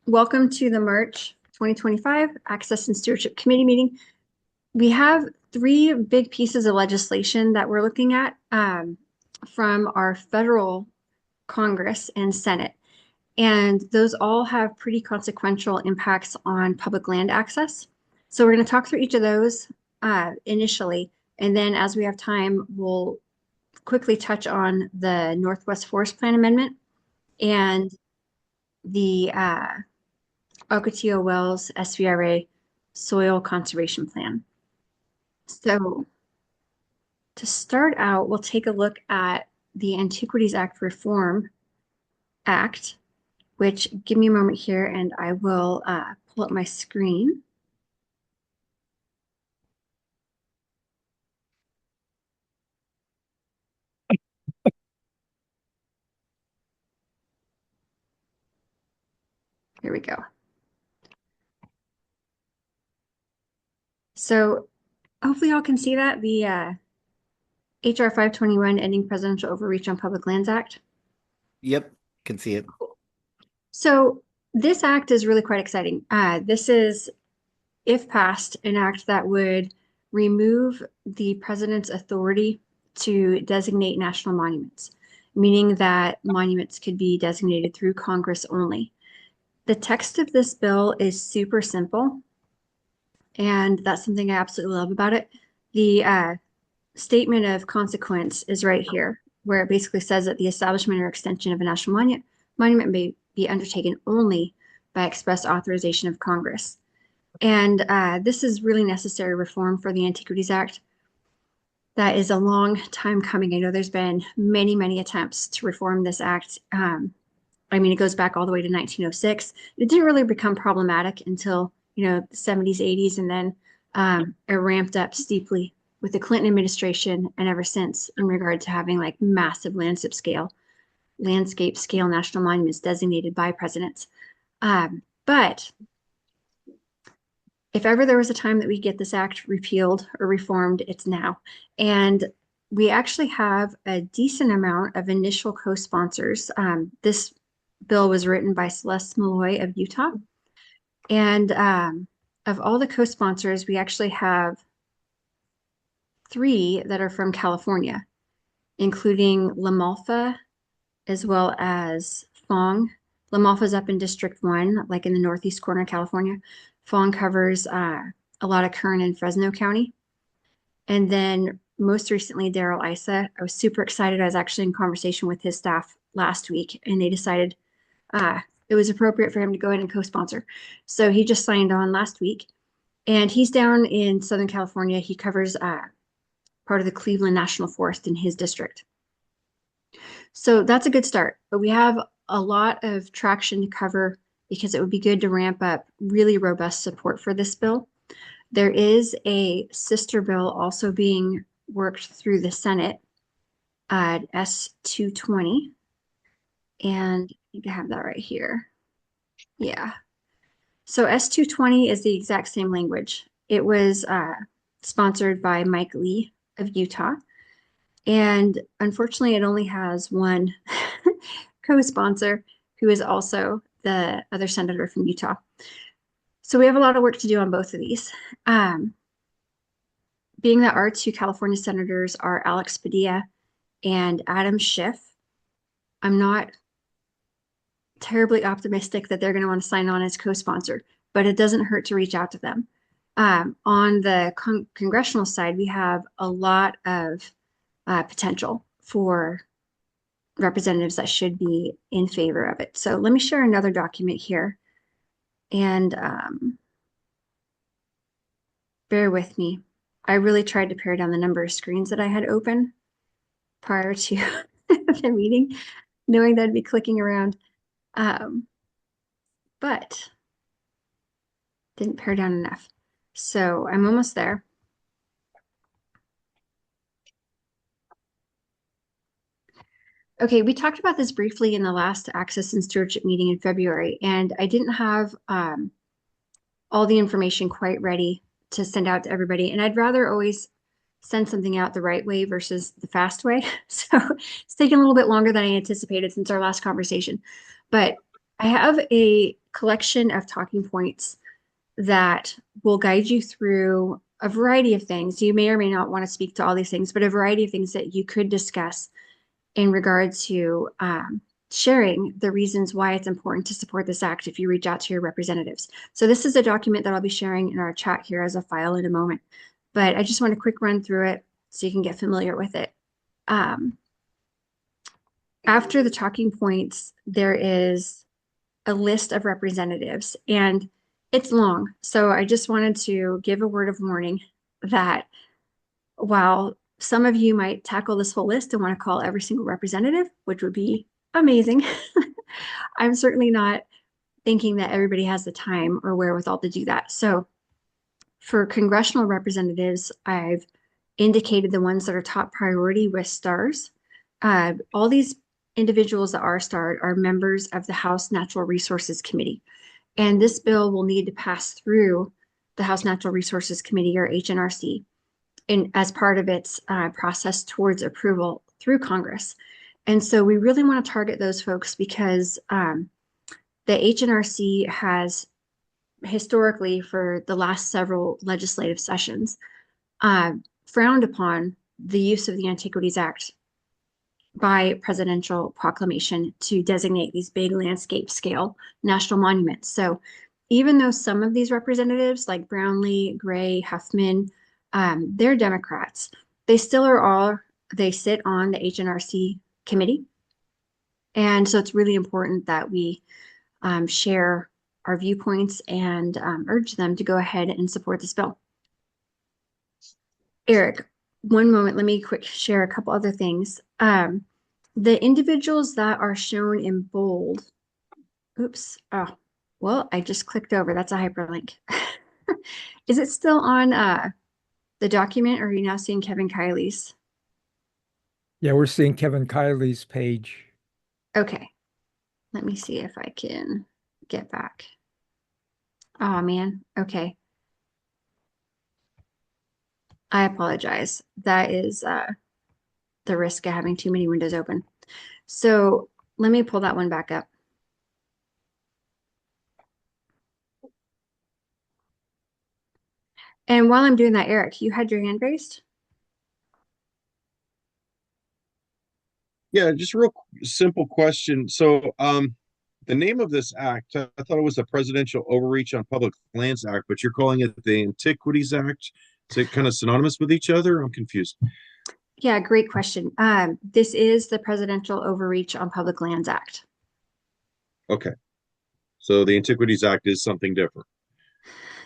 Welcome to the March 2025 Access and Stewardship Committee meeting. We have three big pieces of legislation that we're looking at from our federal Congress and Senate. And those all have pretty consequential impacts on public land access. So we're going to talk through each of those initially. And then as we have time, we'll quickly touch on the Northwest Forest Plan Amendment and the Ocotillo Wells SVRA Soil Conservation Plan. So to start out, we'll take a look at the Antiquities Act Reform Act, which give me a moment here and I will pull up my screen. Here we go. So hopefully y'all can see that, the HR 521 Ending Presidential Overreach on Public Lands Act. Yep, can see it. So this act is really quite exciting. This is, if passed, an act that would remove the president's authority to designate national monuments, meaning that monuments could be designated through Congress only. The text of this bill is super simple, and that's something I absolutely love about it. The statement of consequence is right here, where it basically says that the establishment or extension of a national monument may be undertaken only by express authorization of Congress. And this is really necessary reform for the Antiquities Act. That is a long time coming. I know there's been many, many attempts to reform this act. I mean, it goes back all the way to 1906. It didn't really become problematic until, the 70s, 80s, and then it ramped up steeply with the Clinton administration and ever since in regard to having like massive landscape scale national monuments designated by presidents. But if ever there was a time that we get this act repealed or reformed, it's now. And we actually have a decent amount of initial co-sponsors. This bill was written by Celeste Malloy of Utah. And of all the co-sponsors, we actually have three that are from California, including La Malfa as well as Fong. La Malfa's up in District 1, like in the northeast corner of California. Fong covers a lot of Kern and Fresno County. And then most recently, Daryl Issa. I was super excited. I was actually in conversation with his staff last week, and they decided it was appropriate for him to go ahead and co-sponsor. So he just signed on last week, and he's down in Southern California. He covers part of the Cleveland National Forest in his district. So that's a good start, but we have a lot of traction to cover because it would be good to ramp up really robust support for this bill. There is a sister bill also being worked through the Senate at S220, and I think I have that right here. Yeah. So S220 is the exact same language. It was sponsored by Mike Lee of Utah. And unfortunately, it only has one co-sponsor who is also the other senator from Utah. So we have a lot of work to do on both of these. Being that our two California senators are Alex Padilla and Adam Schiff, I'm not terribly optimistic that they're going to want to sign on as co-sponsor, but it doesn't hurt to reach out to them. On the congressional side, we have a lot of potential for representatives that should be in favor of it. So let me share another document here, and bear with me. I really tried to pare down the number of screens that I had open prior to the meeting, knowing that I'd be clicking around, but didn't pare down enough. So I'm almost there. Okay, we talked about this briefly in the last Access and Stewardship meeting in February, and I didn't have all the information quite ready to send out to everybody. And I'd rather always send something out the right way versus the fast way. So it's taken a little bit longer than I anticipated since our last conversation. But I have a collection of talking points that will guide you through a variety of things. You may or may not want to speak to all these things, but a variety of things that you could discuss in regard to sharing the reasons why it's important to support this act if you reach out to your representatives. So this is a document that I'll be sharing in our chat here as a file in a moment, but I just want a quick run through it so you can get familiar with it. After the talking points, there is a list of representatives, and it's long. So I just wanted to give a word of warning that while some of you might tackle this whole list and want to call every single representative, which would be amazing, I'm certainly not thinking that everybody has the time or wherewithal to do that. So for congressional representatives, I've indicated the ones that are top priority with stars. All these individuals that are starred are members of the House Natural Resources Committee. And this bill will need to pass through the House Natural Resources Committee, or HNRC, as part of its process towards approval through Congress. And so we really want to target those folks because the HNRC has historically, for the last several legislative sessions, frowned upon the use of the Antiquities Act by presidential proclamation to designate these big landscape scale national monuments. So even though some of these representatives like Brownlee, Gray, Huffman, they're Democrats, they still are all, they sit on the HNRC committee. And so it's really important that we share our viewpoints and urge them to go ahead and support this bill. Eric, one moment, let me quick share a couple other things. The individuals that are shown in bold, oops, oh, well, I just clicked over, that's a hyperlink. Is it still on the document, or are you now seeing Kevin Kiley's? Yeah, we're seeing Kevin Kiley's page. Okay, let me see if I can get back. Oh man, okay. I apologize. That is the risk of having too many windows open. So let me pull that one back up. And while I'm doing that, Eric, you had your hand raised? Yeah, just a real simple question. So, the name of this act, I thought it was the Presidential Overreach on Public Lands Act, but you're calling it the Antiquities Act. Is it kind of synonymous with each other? I'm confused. Yeah, great question. This is the Presidential Overreach on Public Lands Act. Okay. So the Antiquities Act is something different.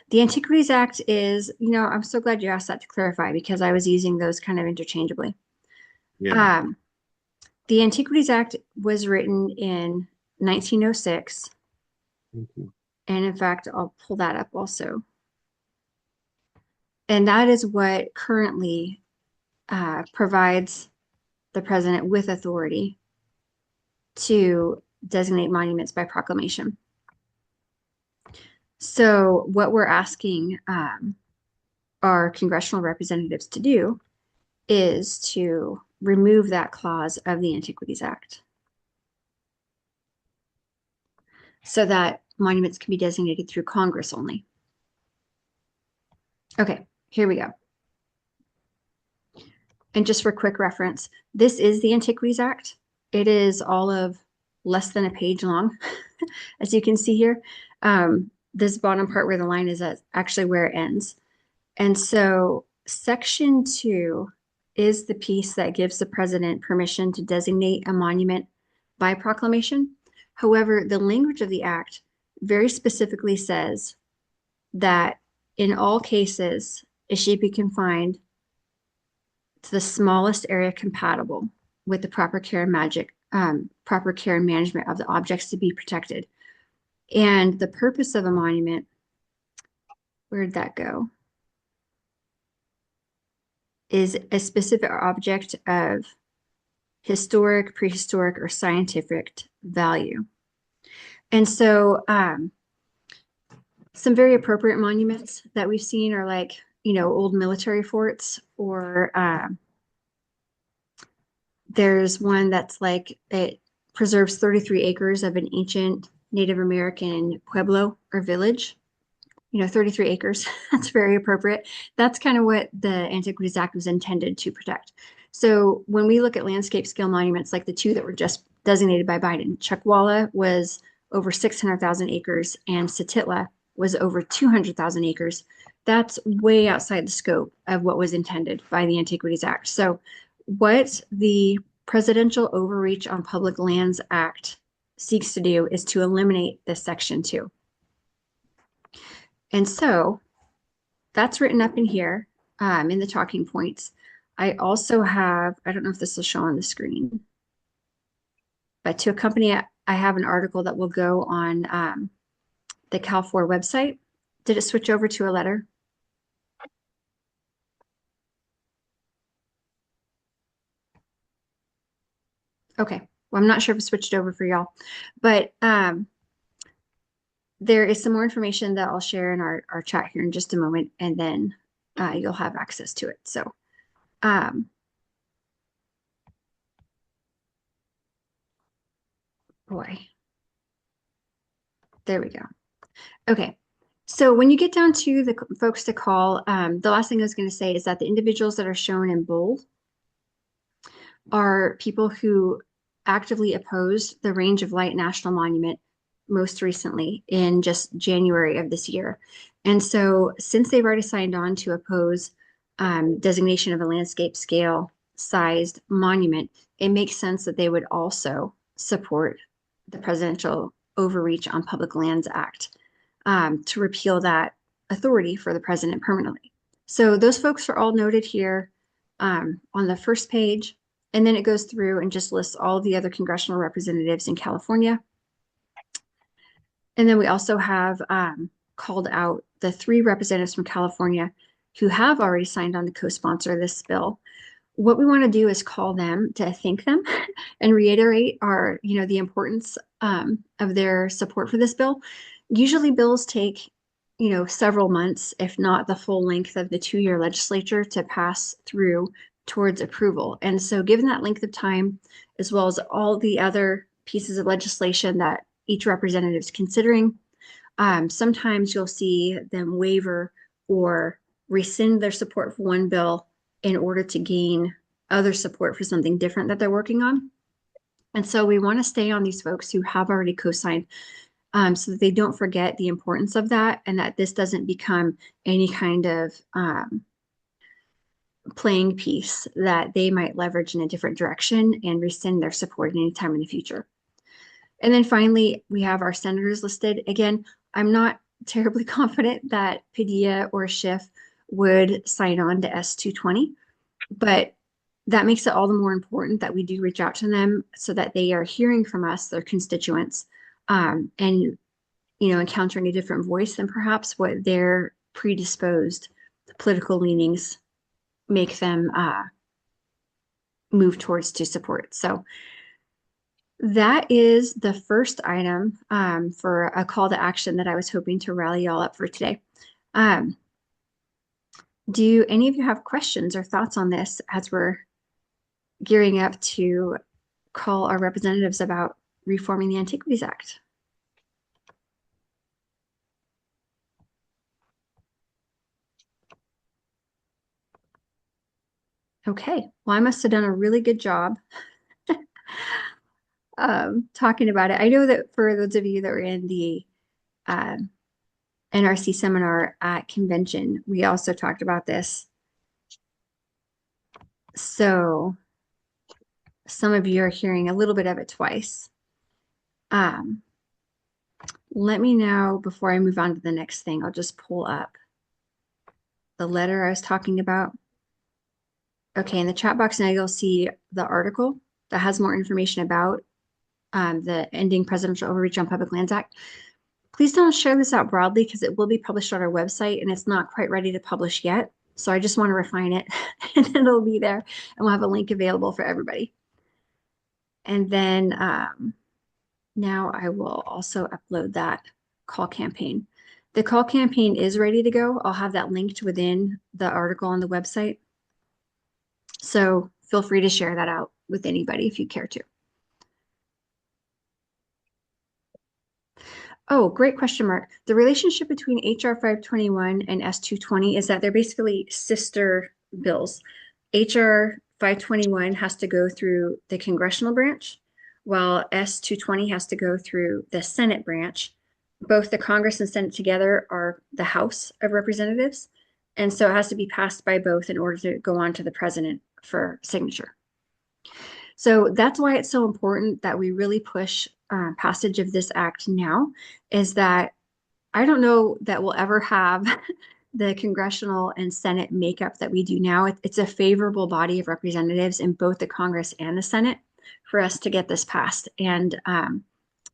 The Antiquities Act is, I'm so glad you asked that to clarify because I was using those kind of interchangeably. Yeah. The Antiquities Act was written in 1906. Okay. And in fact, I'll pull that up also. And that is what currently provides the president with authority to designate monuments by proclamation. So what we're asking our congressional representatives to do is to remove that clause of the Antiquities Act so that monuments can be designated through Congress only. Okay, here we go. And just for quick reference, this is the Antiquities Act. It is all of less than a page long, as you can see here. This bottom part where the line is actually where it ends. And so Section 2 is the piece that gives the president permission to designate a monument by proclamation. However, the language of the act very specifically says that in all cases, it should be confined to the smallest area compatible with the proper care and management of the objects to be protected. And the purpose of a monument, where'd that go? Is a specific object of historic, prehistoric, or scientific value. And so some very appropriate monuments that we've seen are like, old military forts, or there's one that's like, it preserves 33 acres of an ancient Native American pueblo or village, 33 acres. That's very appropriate. That's kind of what the Antiquities Act was intended to protect. So when we look at landscape scale monuments, like the two that were just designated by Biden, Chuckwalla was over 600,000 acres and Satitla was over 200,000 acres. That's way outside the scope of what was intended by the Antiquities Act. So what the Presidential Overreach on Public Lands Act seeks to do is to eliminate this section 2. And so that's written up in here in the talking points. I also have, I don't know if this will show on the screen, but to accompany it, I have an article that will go on the Cal4 website. Did it switch over to a letter? Okay. Well, I'm not sure if it switched over for y'all, but there is some more information that I'll share in our chat here in just a moment, and then you'll have access to it. So, boy, there we go. Okay. So when you get down to the folks to call, the last thing I was going to say is that the individuals that are shown in bold are people who actively opposed the Range of Light National Monument most recently in just January of this year. And so since they've already signed on to oppose designation of a landscape scale sized monument, it makes sense that they would also support the Presidential Overreach on Public Lands Act to repeal that authority for the president permanently. So those folks are all noted here on the first page. And then it goes through and just lists all of the other congressional representatives in California. And then we also have called out the 3 representatives from California who have already signed on to co-sponsor this bill. What we want to do is call them to thank them and reiterate the importance of their support for this bill. Usually bills take, several months, if not the full length of the 2-year legislature to pass through towards approval. And so given that length of time, as well as all the other pieces of legislation that each representative is considering, sometimes you'll see them waiver or rescind their support for one bill in order to gain other support for something different that they're working on. And so we want to stay on these folks who have already co-signed so that they don't forget the importance of that, and that this doesn't become any kind of playing piece that they might leverage in a different direction and rescind their support at any time in the future. And then finally, we have our senators listed. Again, I'm not terribly confident that Padilla or Schiff would sign on to S220, but that makes it all the more important that we do reach out to them so that they are hearing from us, their constituents, and encountering a different voice than perhaps what their predisposed political leanings make them move towards to support. So that is the first item for a call to action that I was hoping to rally y'all up for today. Do any of you have questions or thoughts on this as we're gearing up to call our representatives about reforming the Antiquities Act? Okay, well, I must have done a really good job talking about it. I know that for those of you that were in the NRC seminar at convention, we also talked about this. So some of you are hearing a little bit of it twice. Let me know before I move on to the next thing. I'll just pull up the letter I was talking about. Okay, in the chat box now you'll see the article that has more information about the Ending Presidential Overreach on Public Lands Act. Please don't share this out broadly because it will be published on our website and it's not quite ready to publish yet. So I just want to refine it and then it'll be there and we'll have a link available for everybody. And then now I will also upload that call campaign. The call campaign is ready to go. I'll have that linked within the article on the website. So feel free to share that out with anybody if you care to. Oh, great question, Mark. The relationship between HR 521 and S 220 is that they're basically sister bills. HR 521 has to go through the congressional branch, while S 220 has to go through the Senate branch. Both the Congress and Senate together are the House of Representatives. And so it has to be passed by both in order to go on to the president for signature. So that's why it's so important that we really push passage of this act now, is that I don't know that we'll ever have the congressional and Senate makeup that we do now. It's a favorable body of representatives in both the Congress and the Senate for us to get this passed. And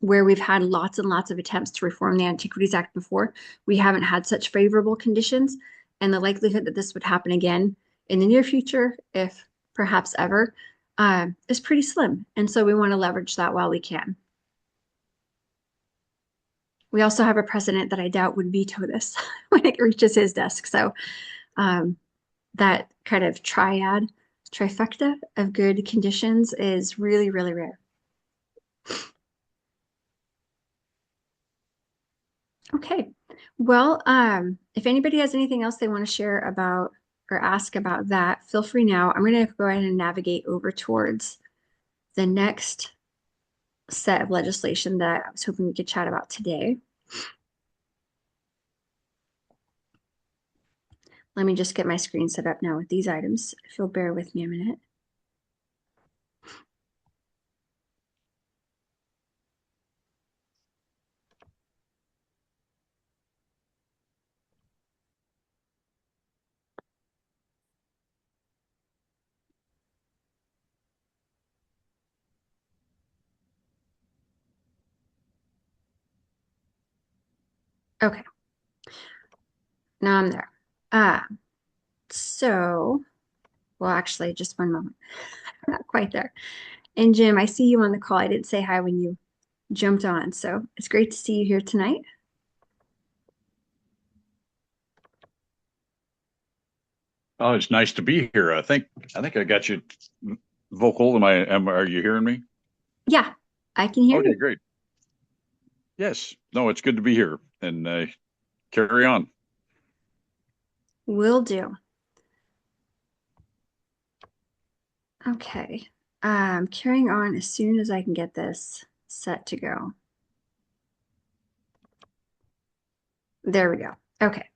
where we've had lots and lots of attempts to reform the Antiquities Act before, we haven't had such favorable conditions. And the likelihood that this would happen again in the near future, if perhaps ever, is pretty slim. And so we want to leverage that while we can. We also have a president that I doubt would veto this when it reaches his desk. So that kind of trifecta of good conditions is really, really rare. Okay. Well, if anybody has anything else they want to share about or ask about that, feel free now. I'm going to go ahead and navigate over towards the next set of legislation that I was hoping we could chat about today. Let me just get my screen set up now with these items. If you'll bear with me a minute. Okay. Now I'm there. So, well, actually, just one moment. Not quite there. And Jim, I see you on the call. I didn't say hi when you jumped on, so it's great to see you here tonight. Oh, it's nice to be here. I think I got you vocal. Are you hearing me? Yeah, I can hear Okay, you. great. Yes. No, it's good to be here and carry on. Will do. Okay. Carrying on as soon as I can get this set to go. There we go. Okay.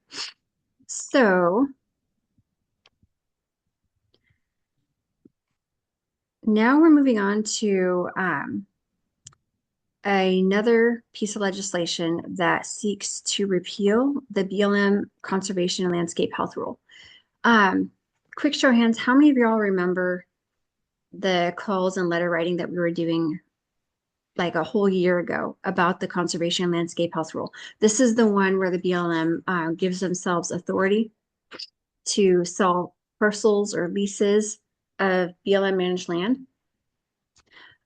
So now we're moving on to another piece of legislation that seeks to repeal the BLM Conservation and Landscape Health Rule. Quick show of hands, how many of y'all remember the calls and letter writing that we were doing like a whole year ago about the Conservation and Landscape Health Rule? This is the one where the BLM gives themselves authority to sell parcels or leases of BLM managed land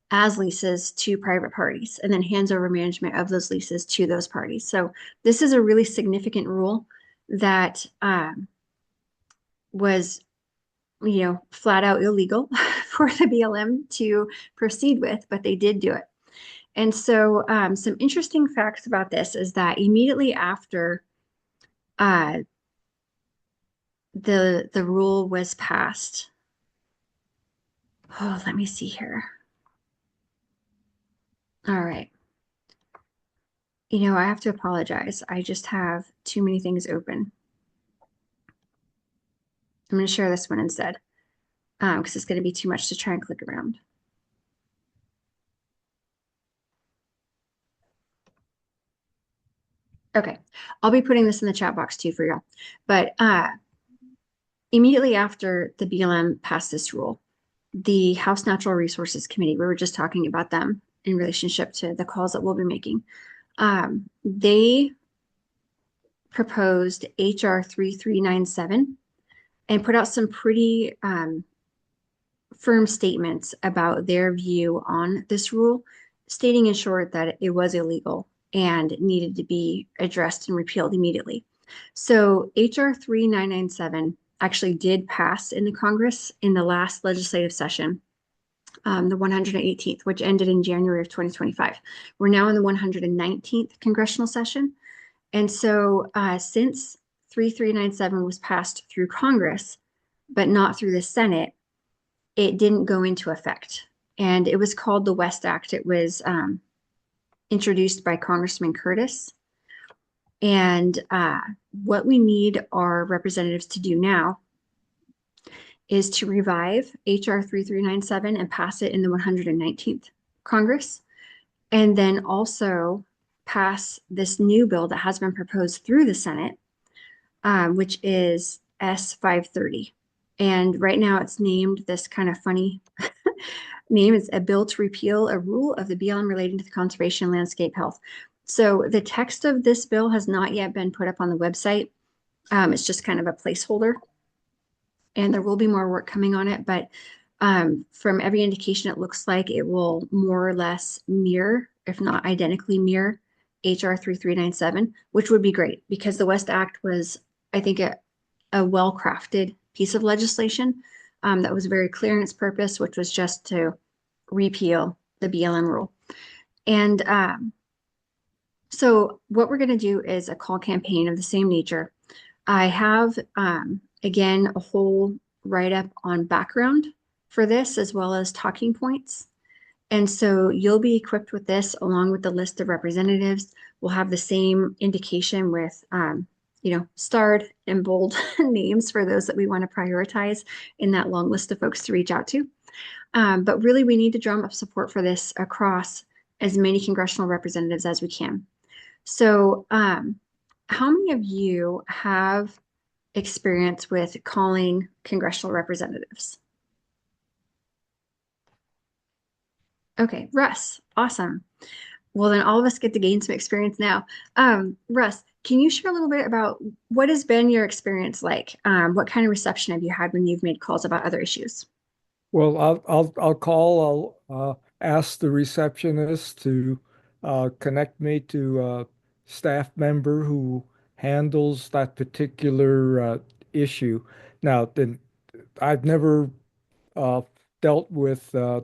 as leases to private parties and then hands over management of those leases to those parties. So this is a really significant rule that was, flat out illegal for the BLM to proceed with, but they did do it. And so some interesting facts about this is that immediately after the rule was passed, let me see here. All right. I have to apologize. I just have too many things open. I'm going to share this one instead because it's going to be too much to try and click around. Okay, I'll be putting this in the chat box too for y'all. But immediately after the BLM passed this rule, the House Natural Resources Committee, we were just talking about them in relationship to the calls that we'll be making. They proposed HR 3397 and put out some pretty firm statements about their view on this rule, stating in short that it was illegal and needed to be addressed and repealed immediately. So HR 3997 actually did pass in the Congress in the last legislative session. the 118th, which ended in January of 2025. We're now in the 119th congressional session. And so since 3397 was passed through Congress, but not through the Senate, it didn't go into effect. And it was called the West Act. It was introduced by Congressman Curtis. And what we need our representatives to do now is to revive HR 3397 and pass it in the 119th Congress, and then also pass this new bill that has been proposed through the Senate, which is S530. And right now it's named this kind of funny name. It's a bill to repeal a rule of the BLM relating to the conservation landscape health. So the text of this bill has not yet been put up on the website. It's just kind of a placeholder. And there will be more work coming on it, but from every indication, it looks like it will more or less mirror, if not identically mirror, HR 3397, which would be great because the West Act was, I think, a well-crafted piece of legislation that was very clear in its purpose, which was just to repeal the BLM rule. And so what we're going to do is a call campaign of the same nature. I have, again, a whole write-up on background for this, as well as talking points. And so you'll be equipped with this along with the list of representatives. We'll have the same indication with, starred and bold names for those that we want to prioritize in that long list of folks to reach out to. But really, we need to drum up support for this across as many congressional representatives as we can. So, how many of you have experience with calling congressional representatives? Okay, Russ, awesome. Well, then all of us get to gain some experience now. Russ, can you share a little bit about what has been your experience like? What kind of reception have you had when you've made calls about other issues? Well, I'll call. I'll ask the receptionist to connect me to a staff member who handles that particular issue. Now, then I've never uh, dealt with uh,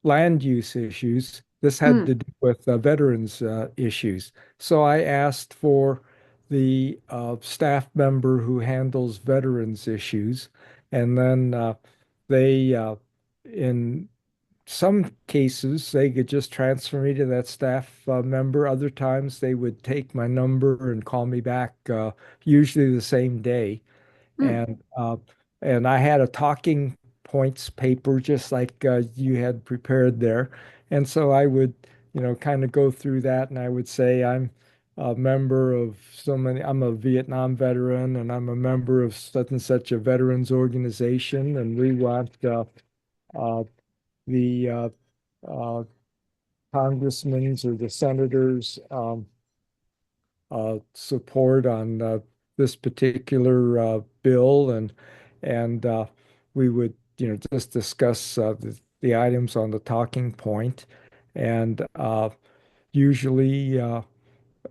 land use issues. This had Mm, to do with veterans issues. So I asked for the staff member who handles veterans issues, and then they, in some cases, they could just transfer me to that staff member. Other times, they would take my number and call me back, usually the same day. mm. And I had a talking points paper just like you had prepared there. And so I would, kind of go through that and I would say I'm a member of so many, I'm a Vietnam veteran and I'm a member of such and such a veterans organization and we want uh, the uh, congressmen's or the senators' support on this particular bill, and we would, just discuss the items on the talking point, and usually uh,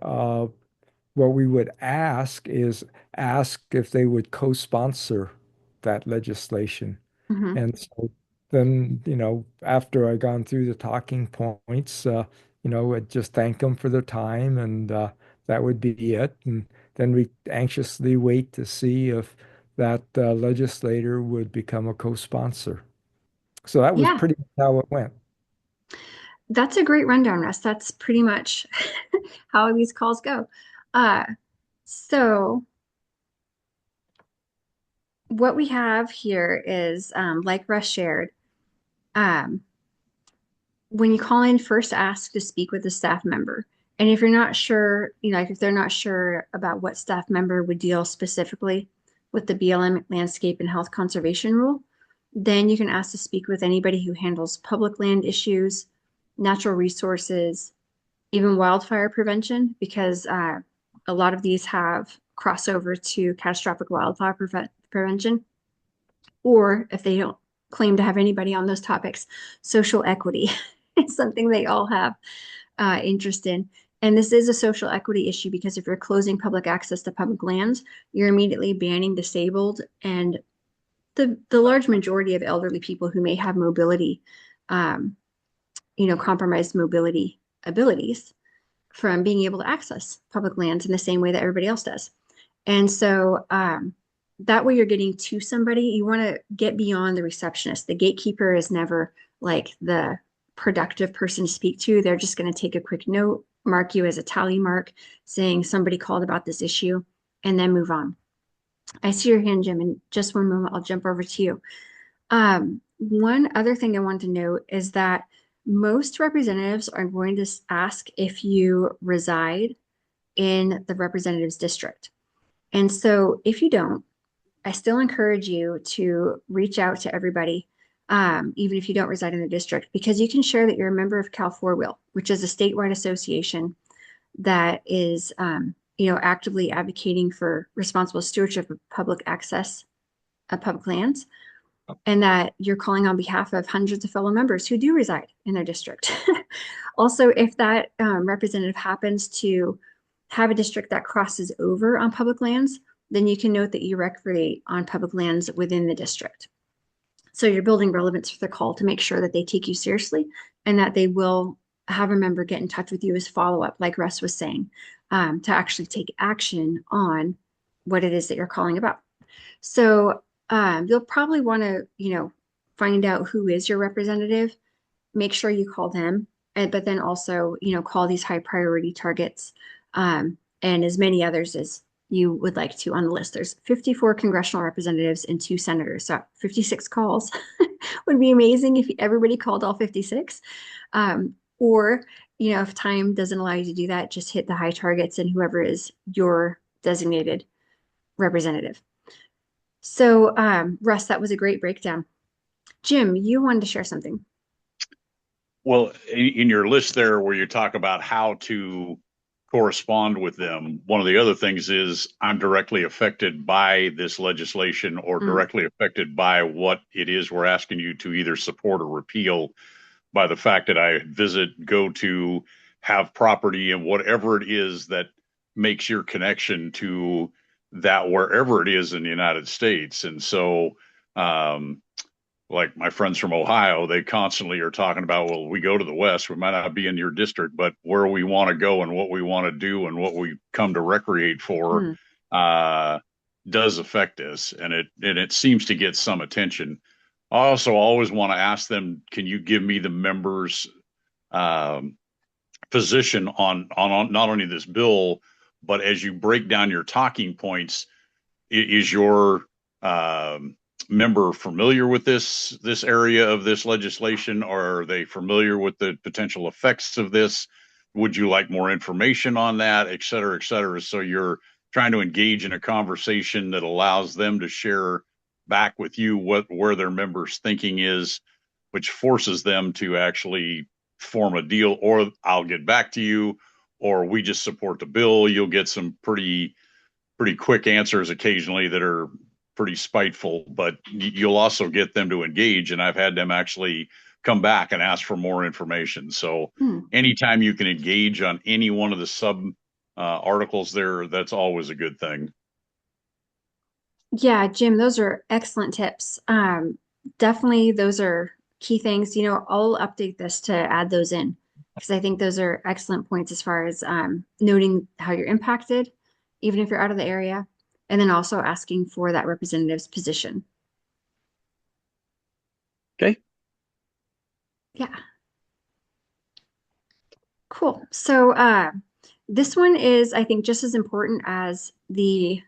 what we would ask if they would co-sponsor that legislation. Mhm. And so then, after I gone through the talking points, I'd just thank them for their time and that would be it. And then we anxiously wait to see if that legislator would become a co-sponsor. So that was Yeah, pretty much how it went. that's a great rundown, Russ. That's pretty much how these calls go. Uh, so what we have here is, like Russ shared, um, when you call in, first ask to speak with a staff member. And if you're not sure, like if they're not sure about what staff member would deal specifically with the BLM landscape and health conservation rule, then you can ask to speak with anybody who handles public land issues, natural resources, even wildfire prevention, because a lot of these have crossover to catastrophic wildfire prevention. Or if they don't claim to have anybody on those topics, social equity. It's something they all have interest in. And this is a social equity issue because if you're closing public access to public lands, you're immediately banning disabled and the large majority of elderly people who may have mobility, compromised mobility abilities from being able to access public lands in the same way that everybody else does. And so that way you're getting to somebody, you want to get beyond the receptionist. The gatekeeper is never like the productive person to speak to. They're just going to take a quick note, mark you as a tally mark, saying somebody called about this issue, and then move on. I see your hand, Jim. In just one moment, I'll jump over to you. One other thing I wanted to note is that most representatives are going to ask if you reside in the representative's district. And so if you don't, I still encourage you to reach out to everybody, even if you don't reside in the district, because you can share that you're a member of Cal4Wheel, which is a statewide association that is, actively advocating for responsible stewardship of public access of public lands, and that you're calling on behalf of hundreds of fellow members who do reside in their district. Also, if that representative happens to have a district that crosses over on public lands, then you can note that you recreate on public lands within the district. So you're building relevance for the call to make sure that they take you seriously and that they will have a member get in touch with you as follow-up, like Russ was saying, to actually take action on what it is that you're calling about. So you'll probably want to, find out who is your representative, make sure you call them, but then also, call these high priority targets and as many others as you would like to on the list. There's 54 congressional representatives and 2 senators, so 56 calls would be amazing if everybody called all 56. Or, if time doesn't allow you to do that, just hit the high targets and whoever is your designated representative. So, Russ, that was a great breakdown. Jim, you wanted to share something. Well, in your list there where you talk about how to correspond with them, one of the other things is I'm directly affected by this legislation or directly affected by what it is we're asking you to either support or repeal, by the fact that I visit, go to, have property, and whatever it is that makes your connection to that wherever it is in the United States. And so, like my friends from Ohio, they constantly are talking about, well, we go to the West, we might not be in your district, but where we want to go and what we want to do and what we come to recreate for does affect us. And it seems to get some attention. I also always want to ask them, can you give me the members' position on not only this bill, but as you break down your talking points, is your member familiar with this area of this legislation, or are they familiar with the potential effects of this? Would you like more information on that, et cetera, et cetera? So you're trying to engage in a conversation that allows them to share back with you where their members' thinking is, which forces them to actually form a deal, or I'll get back to you, or we just support the bill. You'll get some pretty quick answers occasionally that are pretty spiteful, but you'll also get them to engage. And I've had them actually come back and ask for more information. So anytime you can engage on any one of the sub articles there, that's always a good thing. Yeah, Jim, those are excellent tips. Definitely, those are key things. I'll update this to add those in because I think those are excellent points as far as noting how you're impacted, even if you're out of the area, and then also asking for that representative's position. Okay. Yeah. Cool. So this one is, I think, just as important as the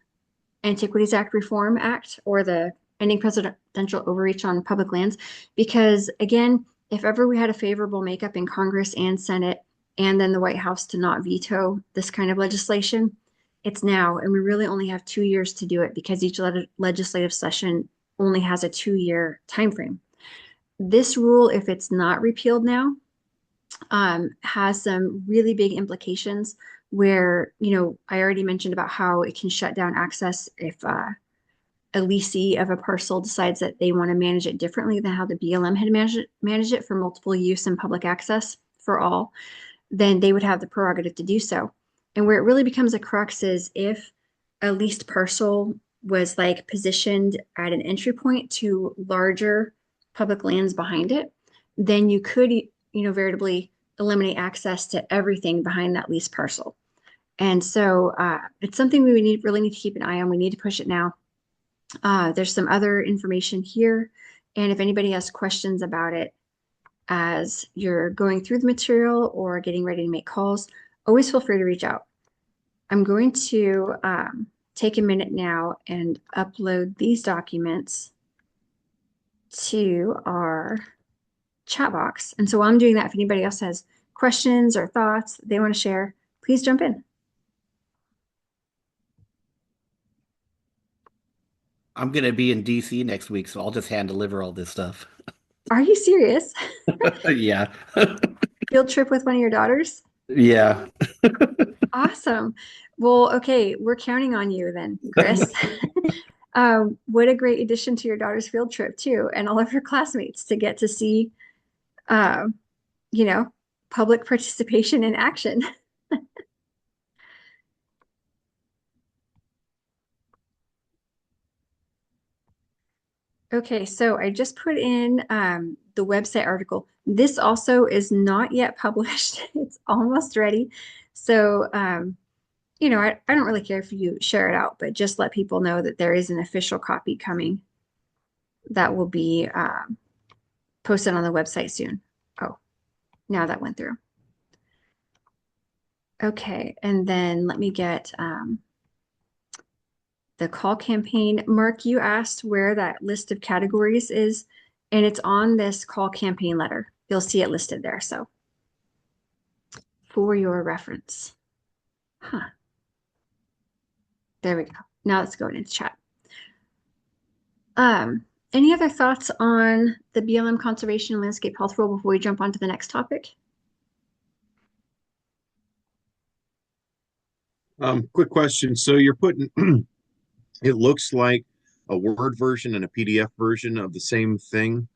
Antiquities Act Reform Act or the Ending Presidential Overreach on Public Lands, because again, if ever we had a favorable makeup in Congress and Senate, and then the White House to not veto this kind of legislation, it's now, and we really only have 2 years to do it because each legislative session only has a 2-year time frame. This rule, if it's not repealed now, has some really big implications where, I already mentioned about how it can shut down access if a leasee of a parcel decides that they want to manage it differently than how the BLM had managed it for multiple use and public access for all, then they would have the prerogative to do so. And where it really becomes a crux is if a leased parcel was like positioned at an entry point to larger public lands behind it, then you could, veritably eliminate access to everything behind that leased parcel. And so it's something we really need to keep an eye on. We need to push it now. There's some other information here. And if anybody has questions about it as you're going through the material or getting ready to make calls, always feel free to reach out. I'm going to take a minute now and upload these documents to our chat box. And so while I'm doing that, if anybody else has questions or thoughts they want to share, please jump in. I'm going to be in DC next week, so I'll just hand deliver all this stuff. Are you serious? Yeah. Field trip with one of your daughters? Yeah. Awesome. Well, okay, we're counting on you then, Chris. What a great addition to your daughter's field trip too, and all of her classmates to get to see, public participation in action. Okay, so I just put in the website article. This also is not yet published. It's almost ready. So, I don't really care if you share it out, but just let people know that there is an official copy coming that will be posted on the website soon. Oh, now that went through. Okay, and then let me get the call campaign. Mark, you asked where that list of categories is, and it's on this call campaign letter. You'll see it listed there. So for your reference. Huh. There we go. Now let's go into chat. Any other thoughts on the BLM Conservation and Landscape Health Rule before we jump on to the next topic? Quick question. So you're putting, it looks like a Word version and a PDF version of the same thing.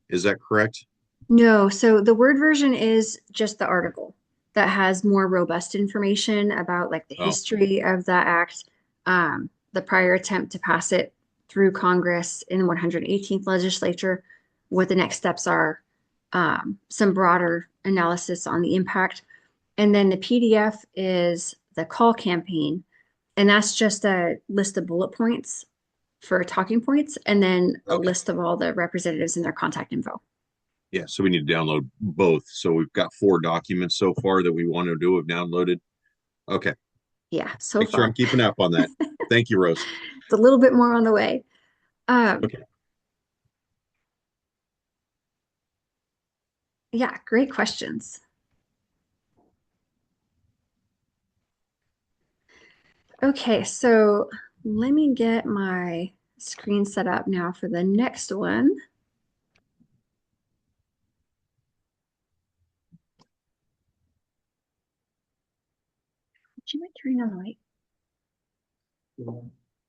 Is that correct? No, so the Word version is just the article that has more robust information about like the history of that act, the prior attempt to pass it through Congress in the 118th legislature, what the next steps are, some broader analysis on the impact. And then the PDF is the call campaign, and that's just a list of bullet points for talking points, and then a list of all the representatives and their contact info. Yeah, so we need to download both. So we've got 4 documents so far that we want to do have downloaded. Okay. Yeah, so Make sure I'm keeping up on that. Thank you, Rose. It's a little bit more on the way. Okay. Yeah, great questions. Okay, so let me get my screen set up now for the next one. Would you mind turning on the light?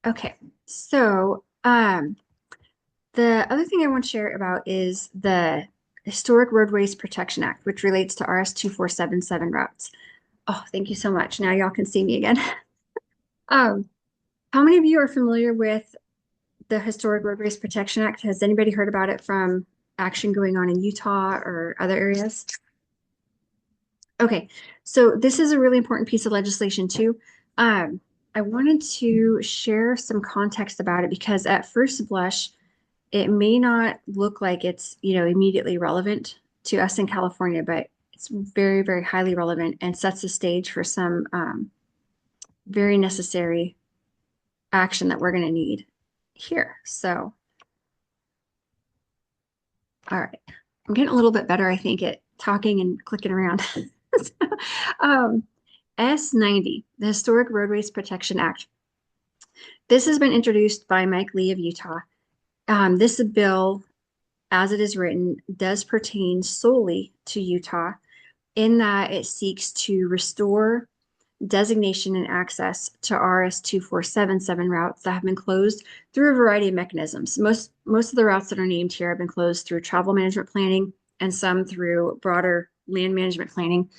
Okay, so the other thing I want to share about is the Historic Roadways Protection Act, which relates to RS 2477 routes. Oh, thank you so much. Now y'all can see me again. How many of you are familiar with the Historic Roadways Protection Act? Has anybody heard about it from action going on in Utah or other areas? Okay, so this is a really important piece of legislation too. I wanted to share some context about it because at first blush, it may not look like it's, immediately relevant to us in California, but it's very, very highly relevant and sets the stage for some very necessary action that we're going to need here. So, all right. I'm getting a little bit better, I think, at talking and clicking around. S90, the Historic Roadways Protection Act. This has been introduced by Mike Lee of Utah. This bill, as it is written, does pertain solely to Utah in that it seeks to restore designation and access to RS 2477 routes that have been closed through a variety of mechanisms. Most of the routes that are named here have been closed through travel management planning and some through broader land management planning.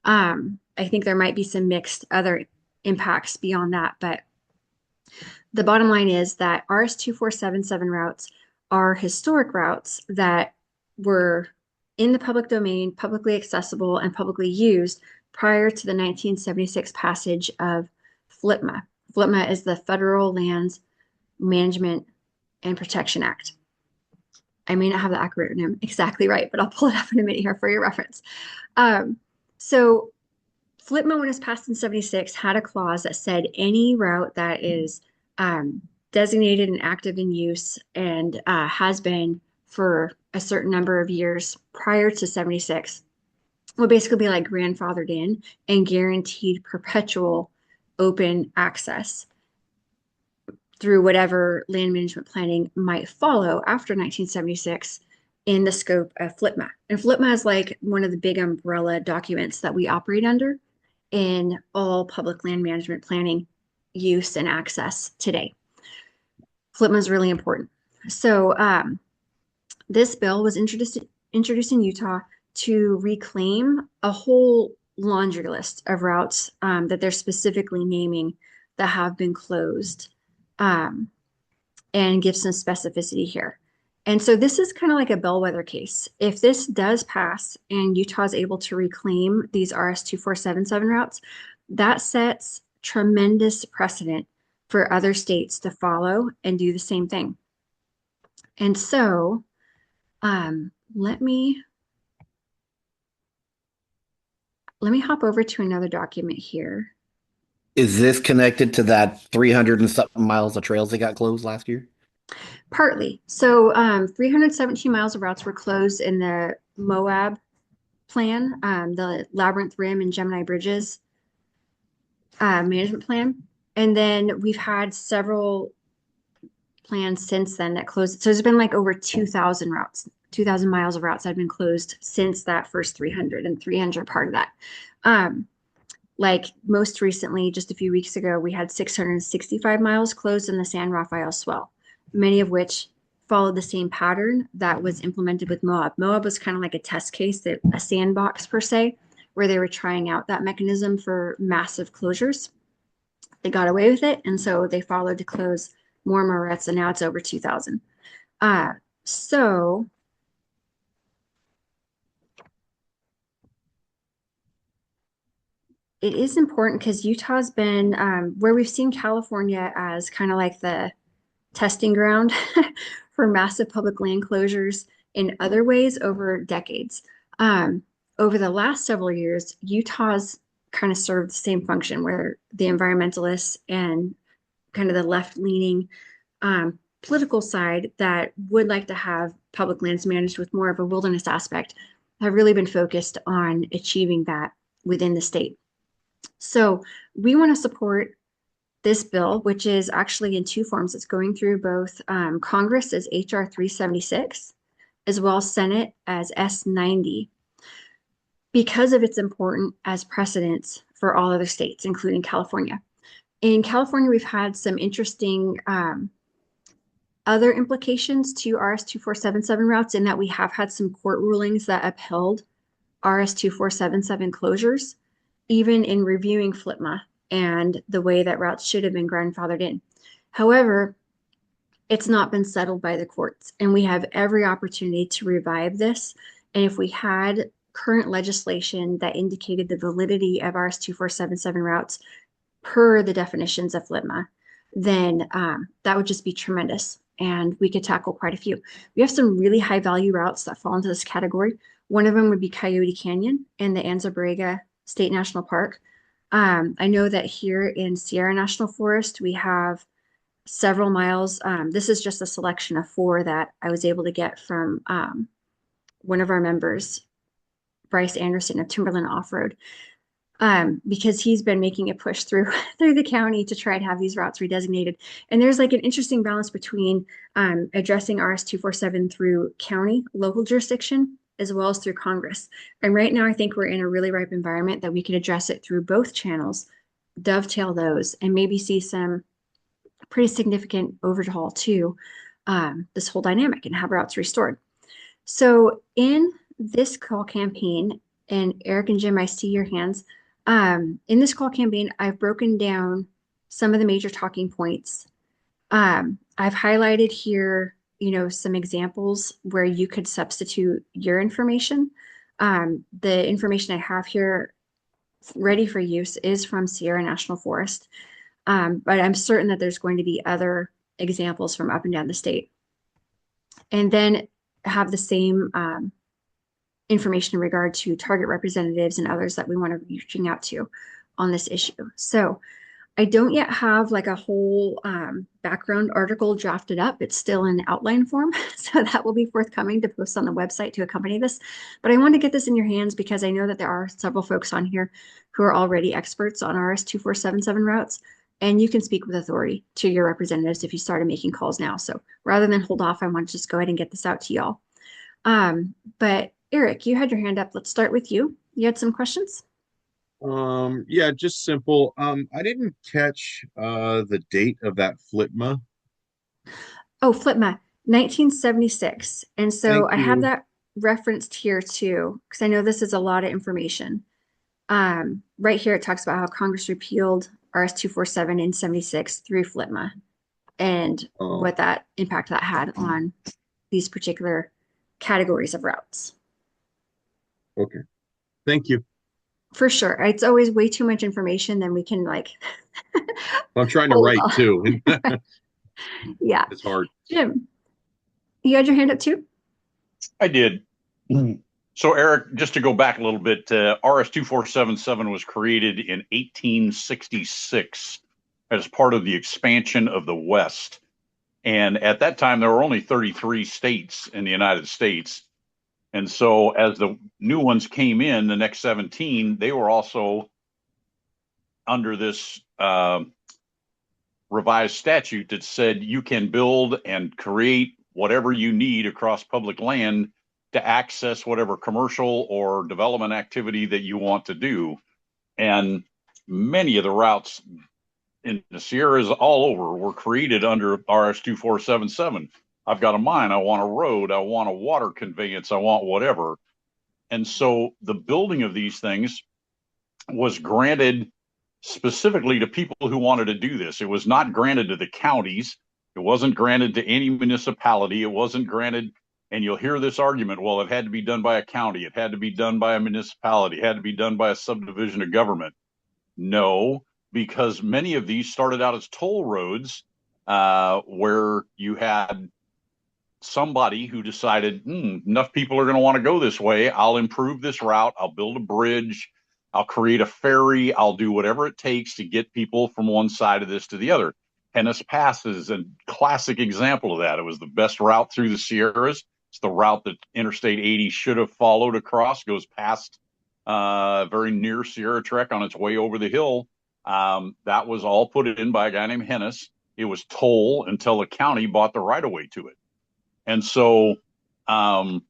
I think there might be some mixed other impacts beyond that, but The bottom line is that RS-2477 routes are historic routes that were in the public domain, publicly accessible, and publicly used prior to the 1976 passage of FLPMA. FLPMA is the Federal Lands Management and Protection Act. I may not have the acronym exactly right, but I'll pull it up in a minute here for your reference. So FLPMA, when it was passed in 76, had a clause that said any route that is designated and active in use and has been for a certain number of years prior to 76 would basically be like grandfathered in and guaranteed perpetual open access through whatever land management planning might follow after 1976 in the scope of FLPMA. And FLPMA is like one of the big umbrella documents that we operate under in all public land management planning use and access today. FLPMA is really important. So this bill was introduced in Utah to reclaim a whole laundry list of routes that they're specifically naming that have been closed, and give some specificity here. And so this is kind of like a bellwether case. If this does pass and Utah is able to reclaim these RS-2477 routes, that sets tremendous precedent for other states to follow and do the same thing. And so let me hop over to another document here. Is this connected to that 300 and something miles of trails that got closed last year? Partly. So 317 miles of routes were closed in the Moab plan, the Labyrinth Rim and Gemini Bridges management plan. And then we've had several plans since then that closed. So there's been like over 2,000 routes, 2,000 miles of routes that have been closed since that first 300, and 300 part of that. Like most recently, just a few weeks ago, we had 665 miles closed in the San Rafael Swell, many of which followed the same pattern that was implemented with Moab. Moab was kind of like a test case, a sandbox per se, where they were trying out that mechanism for massive closures. They got away with it, and so they followed to close more and more routes, and now it's over 2,000. So it is important because Utah's been where we've seen California as kind of like the testing ground for massive public land closures in other ways over decades. Over the last several years, Utah's kind of served the same function where the environmentalists and kind of the left-leaning political side that would like to have public lands managed with more of a wilderness aspect have really been focused on achieving that within the state. So we want to support this bill, which is actually in two forms. It's going through both Congress as HR 376, as well as Senate as S90, because of its importance as precedents for all other states, including California. In California, we've had some interesting other implications to RS-2477 routes in that we have had some court rulings that upheld RS-2477 closures, even in reviewing FLPMA and the way that routes should have been grandfathered in. However, it's not been settled by the courts, and we have every opportunity to revive this. And if we had current legislation that indicated the validity of RS-2477 routes per the definitions of FLPMA, then that would just be tremendous, and we could tackle quite a few. We have some really high value routes that fall into this category. One of them would be Coyote Canyon and the Anza Borrega State National Park. I know that here in Sierra National Forest, we have several miles. This is just a selection of 4 that I was able to get from one of our members, Bryce Anderson of Timberland Off-Road, because he's been making a push through the county to try to have these routes redesignated. And there's like an interesting balance between addressing RS-247 through county, local jurisdiction, as well as through Congress. And right now, I think we're in a really ripe environment that we can address it through both channels, dovetail those, and maybe see some pretty significant overhaul to this whole dynamic and have routes restored. So in this call campaign, and Eric and Jim, I see your hands. In this call campaign, I've broken down some of the major talking points. I've highlighted here, some examples where you could substitute your information. The information I have here ready for use is from Sierra National Forest, but I'm certain that there's going to be other examples from up and down the state. And then have the same information in regard to target representatives and others that we want to be reaching out to on this issue. So I don't yet have like a whole background article drafted up. It's still in outline form. So that will be forthcoming to post on the website to accompany this. But I want to get this in your hands because I know that there are several folks on here who are already experts on RS-2477 routes. And you can speak with authority to your representatives if you started making calls now. So rather than hold off, I want to just go ahead and get this out to y'all. But Eric, you had your hand up. Let's start with you. You had some questions? Yeah, just simple. I didn't catch the date of that FLTMA. Oh, FLTMA, 1976. And so Thank I have you. that referenced here too, because I know this is a lot of information. Right here, it talks about how Congress repealed RS-247 in 76 through FLTMA and Oh, what that impact that had on these particular categories of routes. okay. Thank you. For sure. It's always way too much information than we can like. I'm trying to hold write on. too. Yeah. It's hard. Jim, you had your hand up too? I did. So, Eric, just to go back a little bit, RS-2477 was created in 1866 as part of the expansion of the West. And at that time, there were only 33 states in the United States. And so as the new ones came in, the next 17, they were also under this revised statute that said you can build and create whatever you need across public land to access whatever commercial or development activity that you want to do. And many of the routes in the Sierras all over were created under RS-2477. I've got a mine, I want a road, I want a water conveyance, I want whatever. And so the building of these things was granted specifically to people who wanted to do this. It was not granted to the counties. It wasn't granted to any municipality. It wasn't granted, and you'll hear this argument, well, it had to be done by a county. It had to be done by a municipality. It had to be done by a subdivision of government. No, because many of these started out as toll roads where you had somebody who decided, enough people are going to want to go this way. I'll improve this route. I'll build a bridge. I'll create a ferry. I'll do whatever it takes to get people from one side of this to the other. Hennis Pass is a classic example of that. It was the best route through the Sierras. It's the route that Interstate 80 should have followed across, goes past very near Sierra Trek on its way over the hill. That was all put in by a guy named Hennis. It was toll until the county bought the right of way to it. And so in